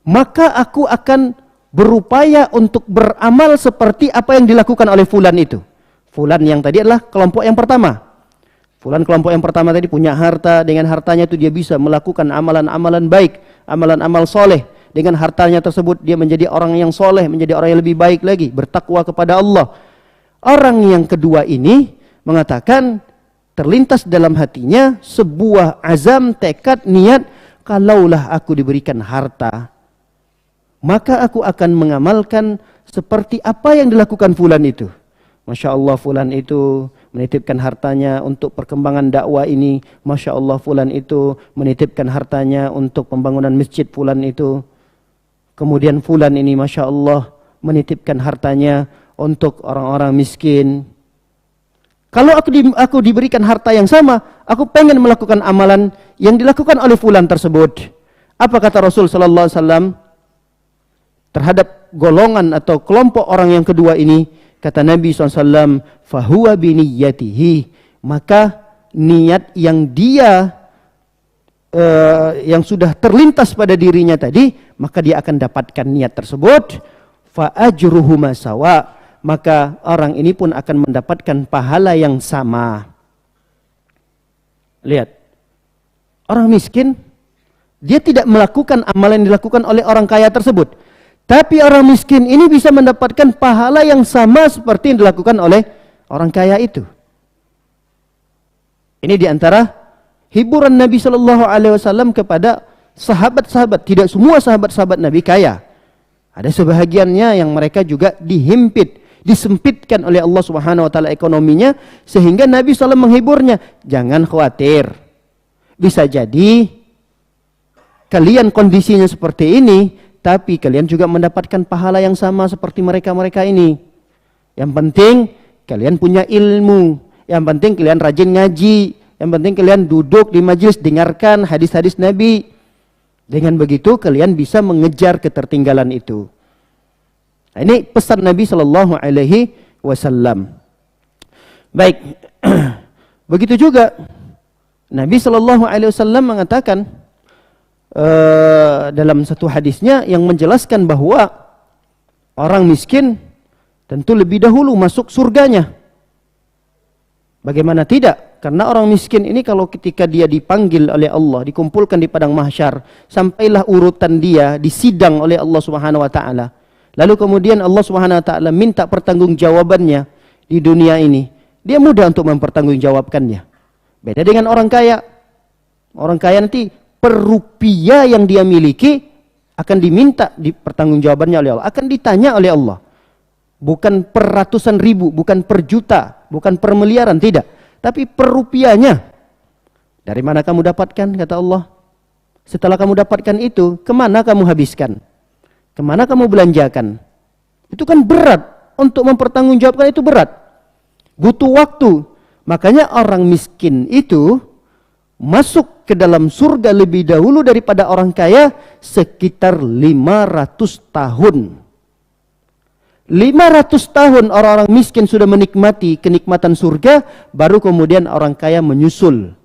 Speaker 2: maka aku akan berupaya untuk beramal seperti apa yang dilakukan oleh fulan itu. Fulan yang tadi adalah kelompok yang pertama. Fulan kelompok yang pertama tadi punya harta, dengan hartanya itu dia bisa melakukan amalan-amalan baik, amalan-amal soleh. Dengan hartanya tersebut dia menjadi orang yang soleh, menjadi orang yang lebih baik lagi, bertakwa kepada Allah. Orang yang kedua ini mengatakan, terlintas dalam hatinya sebuah azam, tekad, niat, kalaulah aku diberikan harta, maka aku akan mengamalkan seperti apa yang dilakukan fulan itu. Masya Allah, fulan itu menitipkan hartanya untuk perkembangan dakwah ini. Masya Allah, fulan itu menitipkan hartanya untuk pembangunan masjid fulan itu. Kemudian fulan ini Masya Allah menitipkan hartanya untuk orang-orang miskin. Kalau aku diberikan harta yang sama, aku pengen melakukan amalan yang dilakukan oleh fulan tersebut. Apa kata Rasul sallallahu alaihi wasallam terhadap golongan atau kelompok orang yang kedua ini? Kata Nabi SAW, fahuwa biniyyatihi, maka niat yang dia yang sudah terlintas pada dirinya tadi, maka dia akan dapatkan niat tersebut. Fa ajruhuma sawa, maka orang ini pun akan mendapatkan pahala yang sama. Lihat, orang miskin dia tidak melakukan amalan yang dilakukan oleh orang kaya tersebut. Tapi orang miskin ini bisa mendapatkan pahala yang sama seperti yang dilakukan oleh orang kaya itu. Ini diantara hiburan Nabi Shallallahu Alaihi Wasallam kepada sahabat-sahabat. Tidak semua sahabat-sahabat Nabi kaya. Ada sebahagiannya yang mereka juga dihimpit, disempitkan oleh Allah Subhanahu Wa Taala ekonominya, sehingga Nabi SAW menghiburnya. Jangan khawatir. bisa jadi kalian kondisinya seperti ini, tapi kalian juga mendapatkan pahala yang sama seperti mereka-mereka ini. Yang penting kalian punya ilmu, yang penting kalian rajin ngaji, yang penting kalian duduk di majelis dengarkan hadis-hadis Nabi. Dengan begitu kalian bisa mengejar ketertinggalan itu. Nah, ini pesan Nabi Shallallahu Alaihi Wasallam. Baik, begitu juga Nabi Shallallahu Alaihi Wasallam mengatakan dalam satu hadisnya yang menjelaskan bahwa orang miskin tentu lebih dahulu masuk surganya. Bagaimana tidak? Karena orang miskin ini kalau ketika dia dipanggil oleh Allah, dikumpulkan di padang mahsyar, sampailah urutan dia disidang oleh Allah Subhanahu wa taala. Lalu kemudian Allah Subhanahu wa taala minta pertanggungjawabannya di dunia ini. Dia mudah untuk mempertanggungjawabkannya. Beda dengan orang kaya. Orang kaya nanti per rupiah yang dia miliki akan diminta pertanggungjawabannya oleh Allah, akan ditanya oleh Allah. Bukan per ratusan ribu, bukan per juta, bukan per miliaran, tidak. Tapi per rupiahnya. Dari mana kamu dapatkan, kata Allah. Setelah kamu dapatkan itu, kemana kamu habiskan? Kemana kamu belanjakan? Itu kan berat. Untuk mempertanggungjawabkan itu berat. Butuh waktu. Makanya orang miskin itu masuk ke dalam surga lebih dahulu daripada orang kaya sekitar 500 tahun. 500 tahun orang-orang miskin sudah menikmati kenikmatan surga, baru kemudian orang kaya menyusul.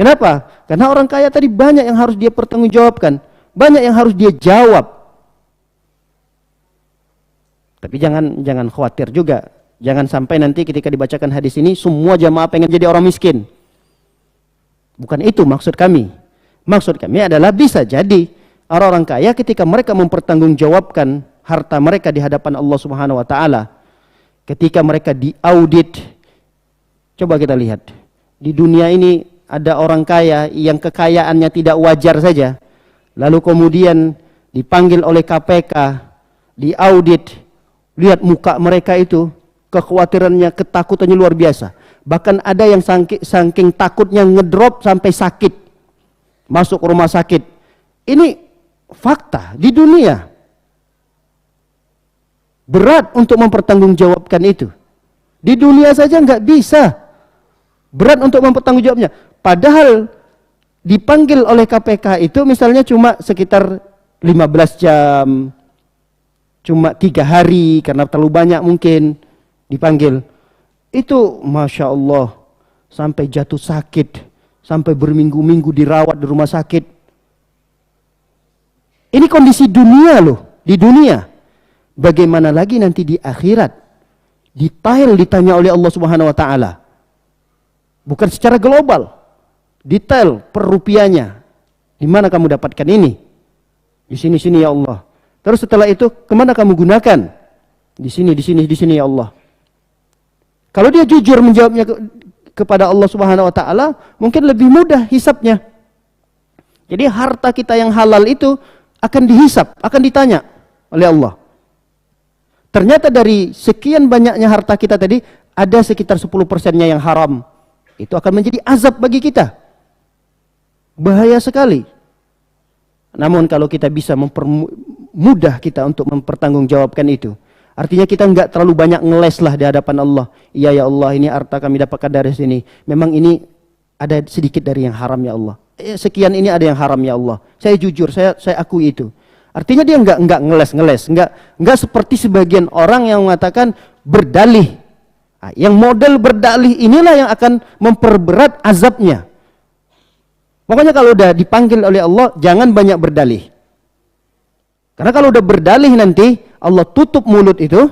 Speaker 2: Kenapa? Karena orang kaya tadi banyak yang harus dia pertanggungjawabkan, banyak yang harus dia jawab. Tapi jangan khawatir juga, jangan sampai nanti ketika dibacakan hadis ini semua jamaah pengen jadi orang miskin. Bukan itu maksud kami. Maksud kami adalah bisa jadi orang-orang kaya ketika mereka mempertanggungjawabkan harta mereka di hadapan Allah Subhanahu wa taala, ketika mereka diaudit. Coba kita lihat. Di dunia ini ada orang kaya yang kekayaannya tidak wajar saja. Lalu kemudian dipanggil oleh KPK, diaudit. Lihat muka mereka itu, kekhawatirannya, ketakutannya luar biasa. Bahkan ada yang saking takutnya ngedrop sampai sakit. Masuk rumah sakit. Ini fakta di dunia. Berat untuk mempertanggungjawabkan itu. Di dunia saja nggak bisa. Berat untuk mempertanggungjawabnya. Padahal dipanggil oleh KPK itu misalnya cuma sekitar 15 jam. Cuma 3 hari karena terlalu banyak mungkin dipanggil. Itu Masya Allah. Sampai jatuh sakit. Sampai berminggu-minggu dirawat di rumah sakit. Ini kondisi dunia loh. Di dunia. Bagaimana lagi nanti di akhirat? Detail ditanya oleh Allah Subhanahu wa taala. Bukan secara global. Detail per rupiahnya. Di mana kamu dapatkan ini? Di sini ya Allah. Terus setelah itu kemana kamu gunakan? Di sini ya Allah. Kalau dia jujur menjawabnya kepada Allah Subhanahu wa taala, mungkin lebih mudah hisapnya. Jadi harta kita yang halal itu akan dihisap, akan ditanya oleh Allah. Ternyata dari sekian banyaknya harta kita tadi, ada sekitar 10%-nya yang haram. Itu akan menjadi azab bagi kita. Bahaya sekali. Namun kalau kita bisa mempermudah kita untuk mempertanggungjawabkan itu. Artinya kita enggak terlalu banyak ngeles lah di hadapan Allah. Iya ya Allah, ini harta kami dapatkan dari sini. Memang ini ada sedikit dari yang haram ya Allah. Sekian ini ada yang haram ya Allah. Saya jujur, saya akui itu. Artinya dia enggak ngeles, enggak seperti sebagian orang yang mengatakan berdalih. Nah, yang model berdalih inilah yang akan memperberat azabnya. Pokoknya kalau udah dipanggil oleh Allah, jangan banyak berdalih. Karena kalau udah berdalih nanti, Allah tutup mulut itu,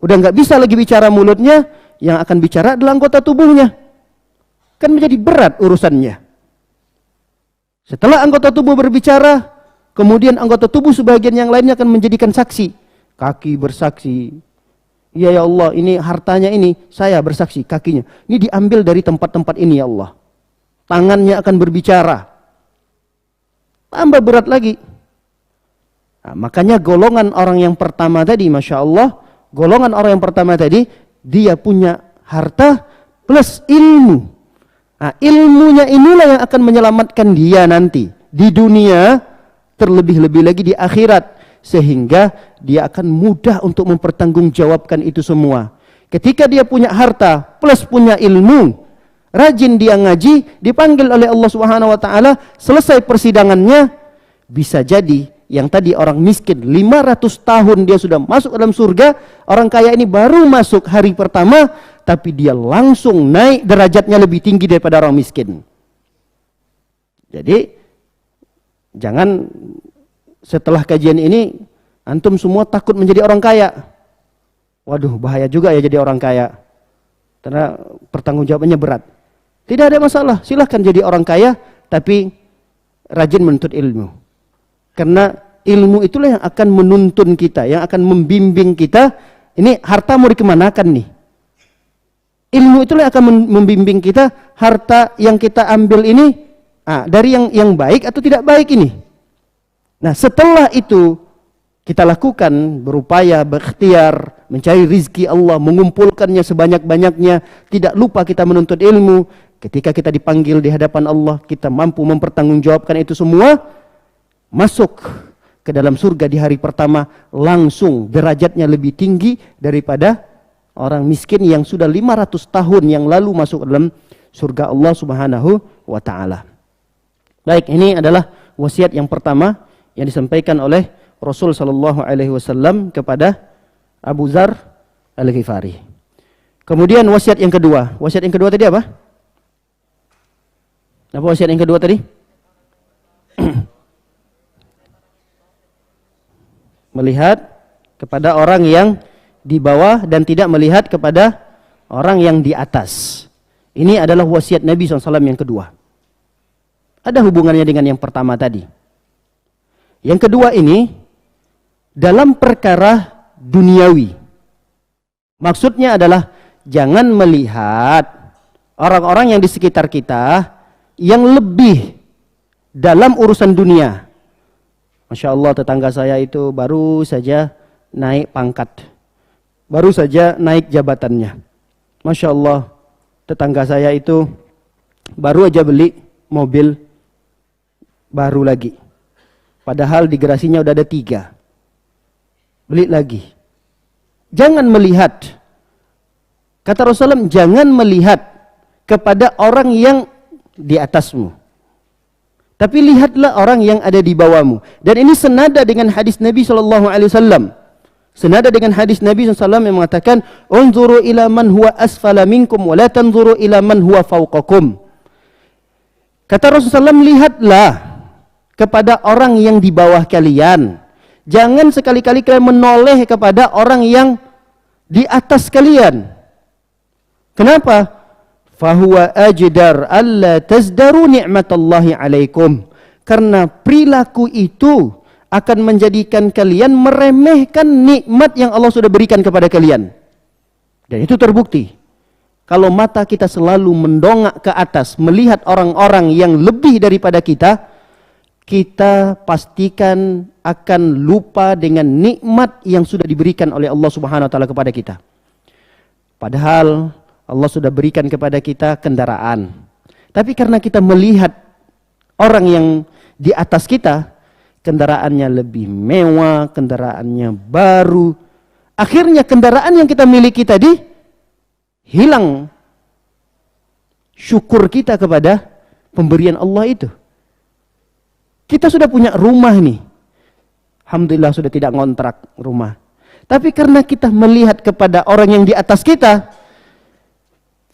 Speaker 2: udah enggak bisa lagi bicara mulutnya, yang akan bicara adalah anggota tubuhnya. Kan menjadi berat urusannya. Setelah anggota tubuh berbicara, kemudian anggota tubuh sebagian yang lainnya akan menjadikan saksi. Kaki bersaksi. Ya Allah, ini hartanya ini, saya bersaksi kakinya. Ini diambil dari tempat-tempat ini ya Allah. Tangannya akan berbicara. Tambah berat lagi. Nah, makanya golongan orang yang pertama tadi, Masya Allah, golongan orang yang pertama tadi, dia punya harta plus ilmu. Nah, ilmunya inilah yang akan menyelamatkan dia nanti di dunia, terlebih-lebih lagi di akhirat, sehingga dia akan mudah untuk mempertanggungjawabkan itu semua. Ketika dia punya harta plus punya ilmu, rajin dia ngaji, dipanggil oleh Allah Subhanahu wa taala, selesai persidangannya, bisa jadi yang tadi orang miskin 500 tahun dia sudah masuk dalam surga, orang kaya ini baru masuk hari pertama, tapi dia langsung naik derajatnya lebih tinggi daripada orang miskin. Jadi jangan setelah kajian ini antum semua takut menjadi orang kaya. Waduh, bahaya juga ya jadi orang kaya, karena pertanggungjawabannya berat. Tidak ada masalah, silahkan jadi orang kaya, tapi rajin menuntut ilmu. Karena ilmu itulah yang akan menuntun kita, yang akan membimbing kita. Ini harta mau dikemanakan nih? Ilmu itulah yang akan membimbing kita, harta yang kita ambil ini dari yang baik atau tidak baik ini. Nah, setelah itu kita lakukan, berupaya, berikhtiar, mencari rizki Allah, mengumpulkannya sebanyak-banyaknya, tidak lupa kita menuntut ilmu. Ketika kita dipanggil di hadapan Allah, kita mampu mempertanggungjawabkan itu semua, masuk ke dalam surga di hari pertama, langsung derajatnya lebih tinggi daripada orang miskin yang sudah 500 tahun yang lalu masuk dalam surga Allah Subhanahu wa taala. Baik, ini adalah wasiat yang pertama yang disampaikan oleh Rasul sallallahu alaihi wasallam kepada Abu Dzar Al-Ghifari. Kemudian wasiat yang kedua. Wasiat yang kedua tadi apa? Apa wasiat yang kedua tadi? Melihat kepada orang yang di bawah dan tidak melihat kepada orang yang di atas. Ini adalah wasiat Nabi SAW yang kedua. Ada hubungannya dengan yang pertama tadi. Yang kedua ini dalam perkara duniawi. Maksudnya adalah jangan melihat orang-orang yang di sekitar kita yang lebih dalam urusan dunia. Masya Allah, tetangga saya itu baru saja naik pangkat, baru saja naik jabatannya. Masya Allah, tetangga saya itu baru aja beli mobil baru lagi. Padahal di garasinya udah ada 3. Beli lagi. Jangan melihat, kata Rasulullah, jangan melihat kepada orang yang di atasmu, tapi lihatlah orang yang ada di bawahmu. Dan ini senada dengan hadis Nabi SAW. Senada dengan hadis Nabi SAW yang mengatakan, unzuru ila man huwa asfala minkum wa la tanzuru ila man huwa fawqakum. Kata Rasulullah SAW, lihatlah kepada orang yang di bawah kalian. Jangan sekali-kali kalian menoleh kepada orang yang di atas kalian. Kenapa? Fahuwa ajdar alla tazdaru ni'matallahi alaikum. Karena perilaku itu akan menjadikan kalian meremehkan nikmat yang Allah sudah berikan kepada kalian. Dan itu terbukti. Kalau mata kita selalu mendongak ke atas, melihat orang-orang yang lebih daripada kita, kita pastikan akan lupa dengan nikmat yang sudah diberikan oleh Allah Subhanahu wa taala kepada kita. Padahal Allah sudah berikan kepada kita kendaraan. Tapi karena kita melihat orang yang di atas kita, kendaraannya lebih mewah, kendaraannya baru, akhirnya kendaraan yang kita miliki tadi hilang syukur kita kepada pemberian Allah itu. Kita sudah punya rumah nih, alhamdulillah sudah tidak ngontrak rumah. Tapi karena kita melihat kepada orang yang di atas kita,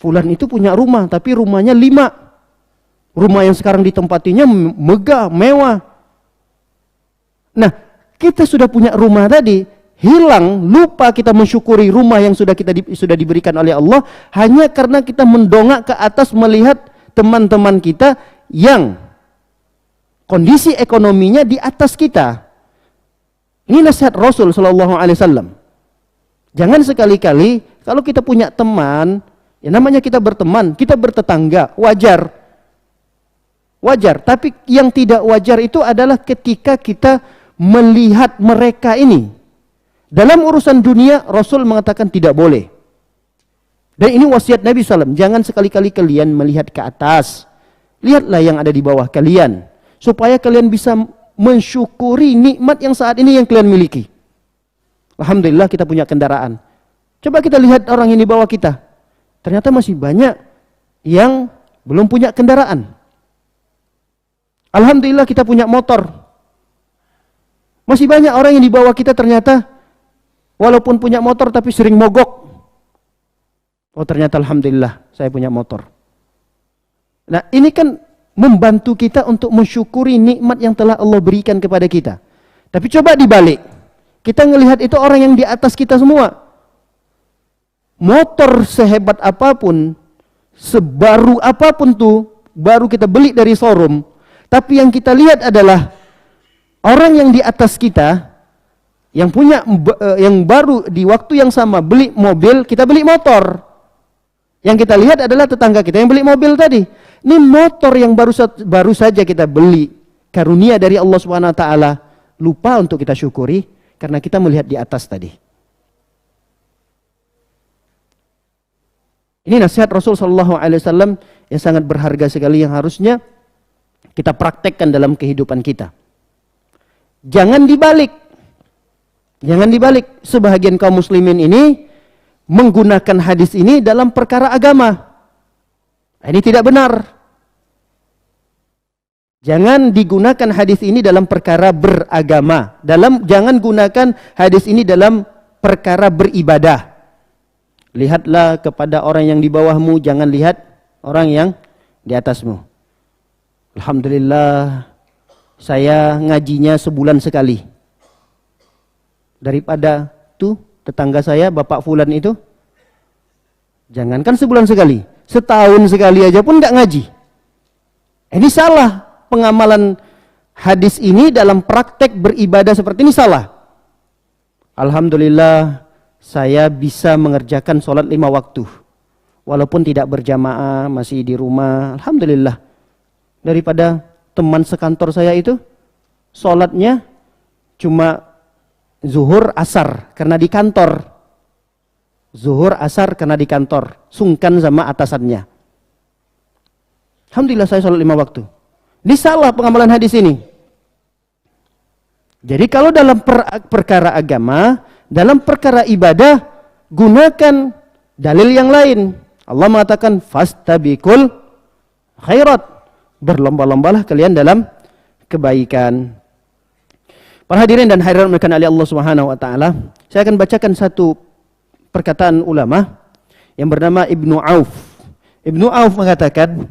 Speaker 2: fulan itu punya rumah, tapi rumahnya 5. Rumah yang sekarang ditempatinya megah, mewah. Nah, kita sudah punya rumah tadi, hilang, lupa kita mensyukuri rumah yang sudah diberikan oleh Allah, hanya karena kita mendongak ke atas melihat teman-teman kita yang kondisi ekonominya di atas kita. Ini nasihat Rasul sallallahu alaihi wasallam. Jangan sekali-kali kalau kita punya teman, ya namanya kita berteman, kita bertetangga, wajar. Wajar, tapi yang tidak wajar itu adalah ketika kita melihat mereka ini. Dalam urusan dunia, Rasul mengatakan tidak boleh. Dan ini wasiat Nabi SAW. Jangan sekali-kali kalian melihat ke atas. Lihatlah yang ada di bawah kalian. Supaya kalian bisa mensyukuri nikmat yang saat ini yang kalian miliki. Alhamdulillah kita punya kendaraan. Coba kita lihat orang yang di bawah kita. Ternyata masih banyak yang belum punya kendaraan. Alhamdulillah kita punya motor. Masih banyak orang yang di bawah kita ternyata walaupun punya motor tapi sering mogok. Oh ternyata alhamdulillah saya punya motor. Nah ini kan membantu kita untuk mensyukuri nikmat yang telah Allah berikan kepada kita. Tapi coba dibalik. Kita ngelihat itu orang yang di atas kita semua. Motor sehebat apapun, sebaru apapun tuh, baru kita beli dari showroom. Tapi yang kita lihat adalah orang yang di atas kita, yang punya, yang baru di waktu yang sama beli mobil, kita beli motor. Yang kita lihat adalah tetangga kita yang beli mobil tadi. Ini motor yang baru saja kita beli, karunia dari Allah Subhanahu wa taala, lupa untuk kita syukuri karena kita melihat di atas tadi. Ini nasihat Rasul sallallahu alaihi wasallam yang sangat berharga sekali yang harusnya kita praktekkan dalam kehidupan kita. Jangan dibalik. Jangan dibalik. Sebahagian kaum muslimin ini menggunakan hadis ini dalam perkara agama. Ini tidak benar. Jangan digunakan hadis ini dalam perkara beragama. Jangan gunakan hadis ini dalam perkara beribadah. Lihatlah kepada orang yang di bawahmu, jangan lihat orang yang di atasmu. Alhamdulillah, saya ngajinya sebulan sekali. Daripada tuh tetangga saya, Bapak Fulan itu, jangankan sebulan sekali, setahun sekali aja pun nggak ngaji. Ini salah. Pengamalan hadis ini dalam praktek beribadah seperti ini salah. Alhamdulillah, saya bisa mengerjakan sholat 5 waktu. Walaupun tidak berjamaah, masih di rumah. Alhamdulillah. Daripada teman sekantor saya itu, sholatnya cuma zuhur asar karena di kantor. Zuhur asar karena di kantor. Sungkan sama atasannya. Alhamdulillah saya sholat 5 waktu. Ini salah pengamalan hadis ini. Jadi kalau dalam perkara agama, dalam perkara ibadah, gunakan dalil yang lain. Allah mengatakan fastabiqul khairat. Berlomba-lombalah kalian dalam kebaikan. Para hadirin dan hadirat melakukan oleh Allah Subhanahu wa taala, saya akan bacakan satu perkataan ulama yang bernama Ibnu Auf. Ibnu Auf mengatakan,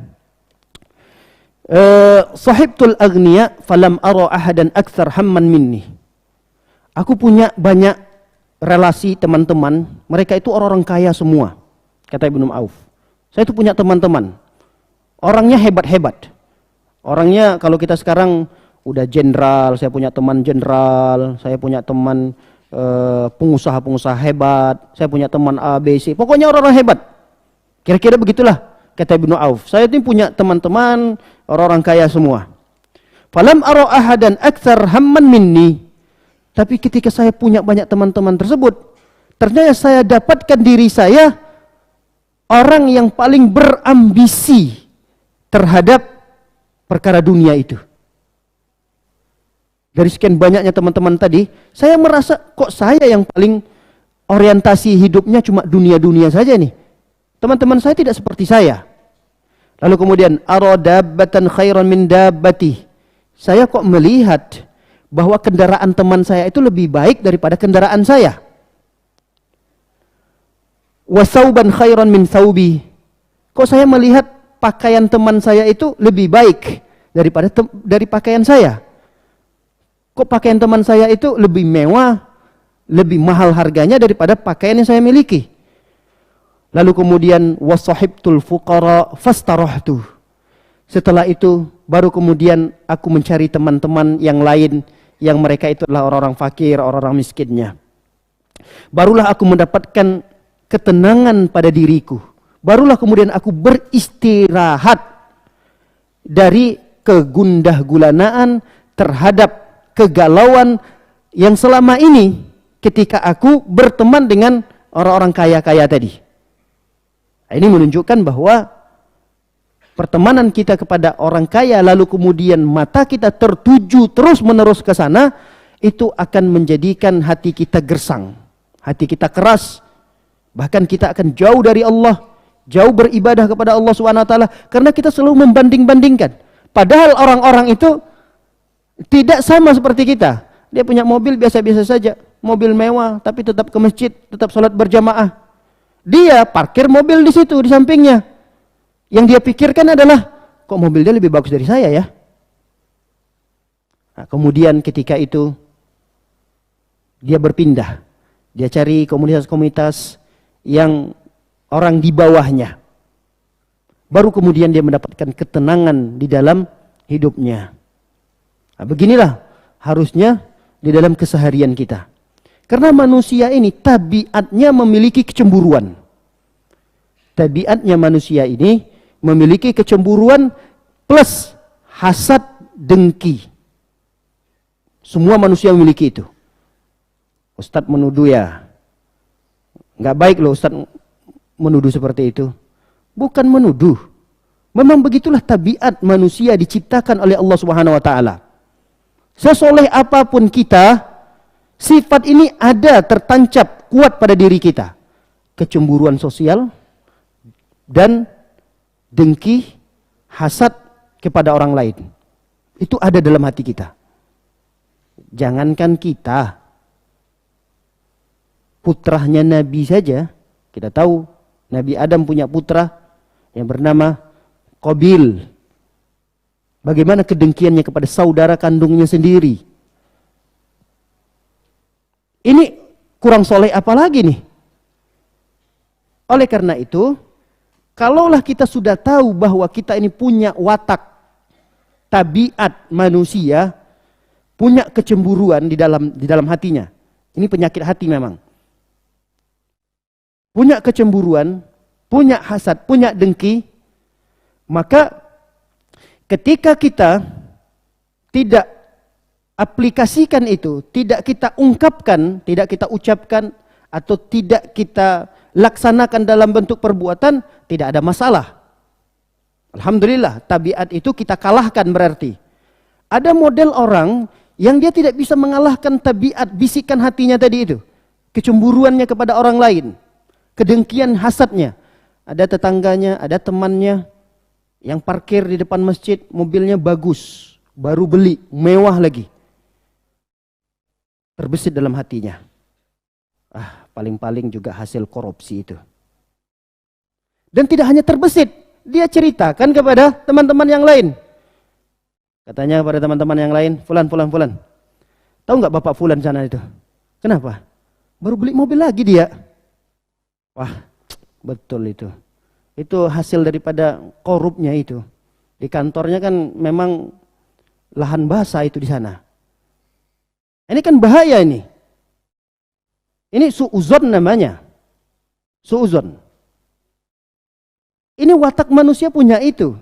Speaker 2: sahibtul aghniya falam ara ahadan aktsar hamman minni. Aku punya banyak relasi teman-teman, mereka itu orang-orang kaya semua, kata Ibnu Auf. Saya itu punya teman-teman, orangnya hebat-hebat. Orangnya kalau kita sekarang udah jenderal, saya punya teman jenderal, saya punya teman pengusaha-pengusaha hebat, saya punya teman ABC, pokoknya orang-orang hebat. Kira-kira begitulah kata Ibnu Auf. Saya ini punya teman-teman orang-orang kaya semua. Falam ara ahadan aktsar hamman minni. Tapi ketika saya punya banyak teman-teman tersebut, ternyata saya dapatkan diri saya orang yang paling berambisi terhadap perkara dunia itu. Dari sekian banyaknya teman-teman tadi, saya merasa kok saya yang paling orientasi hidupnya cuma dunia-dunia saja nih. Teman-teman saya tidak seperti saya. Lalu kemudian ara dabbatan khairan min dabbati. Saya kok melihat bahwa kendaraan teman saya itu lebih baik daripada kendaraan saya. Wa sauban khairan min saubi. Kok saya melihat pakaian teman saya itu lebih baik dari pakaian saya. Kok pakaian teman saya itu lebih mewah, lebih mahal harganya daripada pakaian yang saya miliki. Lalu kemudian wasahibtul fuqara fastarahtu. Setelah itu baru kemudian aku mencari teman-teman yang lain yang mereka itu adalah orang-orang fakir, orang-orang miskinnya. Barulah aku mendapatkan ketenangan pada diriku. Barulah kemudian aku beristirahat dari kegundah-gulanaan terhadap kegalauan yang selama ini ketika aku berteman dengan orang-orang kaya-kaya tadi. Ini menunjukkan bahwa pertemanan kita kepada orang kaya lalu kemudian mata kita tertuju terus-menerus ke sana, itu akan menjadikan hati kita gersang, hati kita keras, bahkan kita akan jauh dari Allah, jauh beribadah kepada Allah SWT, karena kita selalu membanding-bandingkan. Padahal orang-orang itu tidak sama seperti kita. Dia punya mobil biasa-biasa saja, mobil mewah, tapi tetap ke masjid, tetap sholat berjamaah. Dia parkir mobil di situ, di sampingnya. Yang dia pikirkan adalah, kok mobil dia lebih bagus dari saya ya? Nah, kemudian ketika itu, dia berpindah. Dia cari komunitas-komunitas yang orang di bawahnya. Baru kemudian dia mendapatkan ketenangan di dalam hidupnya. Nah, beginilah harusnya di dalam keseharian kita. Karena manusia ini tabiatnya memiliki kecemburuan. Tabiatnya manusia ini memiliki kecemburuan plus hasad, dengki. Semua manusia memiliki itu. Ustadz menuduh ya, nggak baik loh Ustadz menuduh seperti itu. Bukan menuduh. Memang begitulah tabiat manusia diciptakan oleh Allah Subhanahu wa taala. Sesoleh apapun kita, sifat ini ada tertancap kuat pada diri kita. Kecemburuan sosial dan dengki, hasad kepada orang lain. Itu ada dalam hati kita. Jangankan kita, putranya Nabi saja, kita tahu Nabi Adam punya putra yang bernama Qabil. Bagaimana kedengkiannya kepada saudara kandungnya sendiri. Ini kurang soleh apa lagi nih? Oleh karena itu, kalaulah kita sudah tahu bahwa kita ini punya watak, tabiat manusia, punya kecemburuan di dalam hatinya. Ini penyakit hati memang. Punya kecemburuan, punya hasad, punya dengki, maka ketika kita tidak aplikasikan itu, tidak kita ungkapkan, tidak kita ucapkan, atau tidak kita laksanakan dalam bentuk perbuatan, tidak ada masalah. Alhamdulillah, tabiat itu kita kalahkan berarti. Ada model orang yang dia tidak bisa mengalahkan tabiat bisikan hatinya tadi itu. Kecemburuannya kepada orang lain, kedengkian hasadnya. Ada tetangganya, ada temannya yang parkir di depan masjid, mobilnya bagus, baru beli, mewah lagi. Terbesit dalam hatinya. Paling-paling juga hasil korupsi itu. Dan tidak hanya terbesit, dia ceritakan kepada teman-teman yang lain. Katanya kepada teman-teman yang lain, Fulan. Tahu nggak bapak Fulan sana itu? Kenapa? Baru beli mobil lagi dia. Wah, betul itu. Itu hasil daripada korupnya itu. Di kantornya kan memang lahan basah itu di sana. Ini kan bahaya ini. Ini su'uzon namanya. Su'uzon. Ini watak manusia punya itu.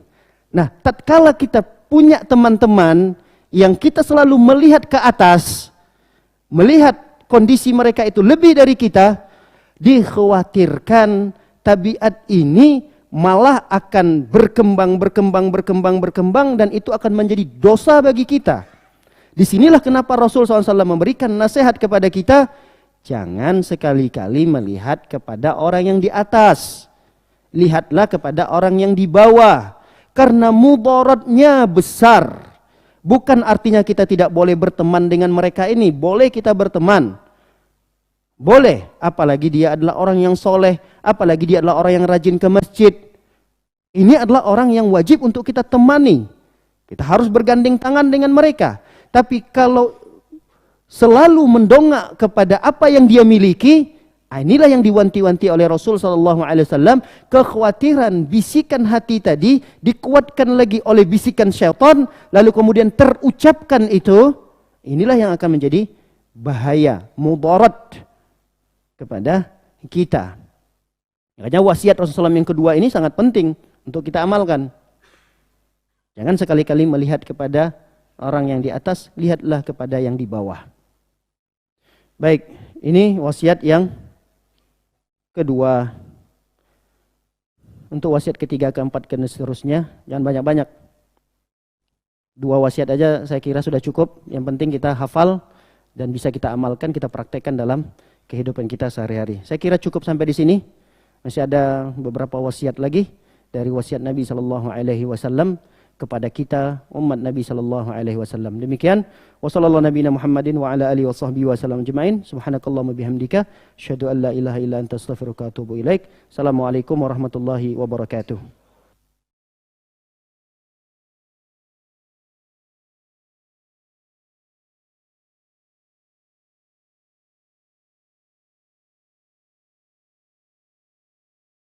Speaker 2: Nah, tatkala kita punya teman-teman yang kita selalu melihat ke atas, melihat kondisi mereka itu lebih dari kita, dikhawatirkan tabiat ini malah akan berkembang dan itu akan menjadi dosa bagi kita. Disinilah kenapa Rasul SAW memberikan nasihat kepada kita, jangan sekali-kali melihat kepada orang yang di atas, lihatlah kepada orang yang di bawah, karena mudaratnya besar. Bukan artinya kita tidak boleh berteman dengan mereka ini, boleh kita berteman. Boleh, apalagi dia adalah orang yang soleh, apalagi dia adalah orang yang rajin ke masjid. Ini adalah orang yang wajib untuk kita temani. Kita harus bergandeng tangan dengan mereka. Tapi kalau selalu mendongak kepada apa yang dia miliki, inilah yang diwanti-wanti oleh Rasul SAW. Kekhawatiran bisikan hati tadi dikuatkan lagi oleh bisikan syaitan, lalu kemudian terucapkan itu, inilah yang akan menjadi bahaya, mudarat kepada kita. Makanya wasiat Rasulullah SAW yang kedua ini sangat penting untuk kita amalkan. Jangan sekali-kali melihat kepada orang yang di atas, lihatlah kepada yang di bawah. Baik, ini wasiat yang kedua. Untuk wasiat ketiga, keempat, dan seterusnya jangan banyak-banyak. 2 wasiat aja saya kira sudah cukup. Yang penting kita hafal dan bisa kita amalkan, kita praktekkan dalam kehidupan kita sehari-hari. Saya kira cukup sampai di sini. Masih ada beberapa wasiat lagi dari wasiat Nabi SAW kepada kita umat Nabi SAW. Demikian, wassallallahu nabiyana Muhammadin wa ala alihi washabbihi wasallam ajmain. Subhanakallahumma bihamdika asyhadu an la ilaha illa anta astaghfiruka wa atubu ilaik. Assalamualaikum warahmatullahi wabarakatuh.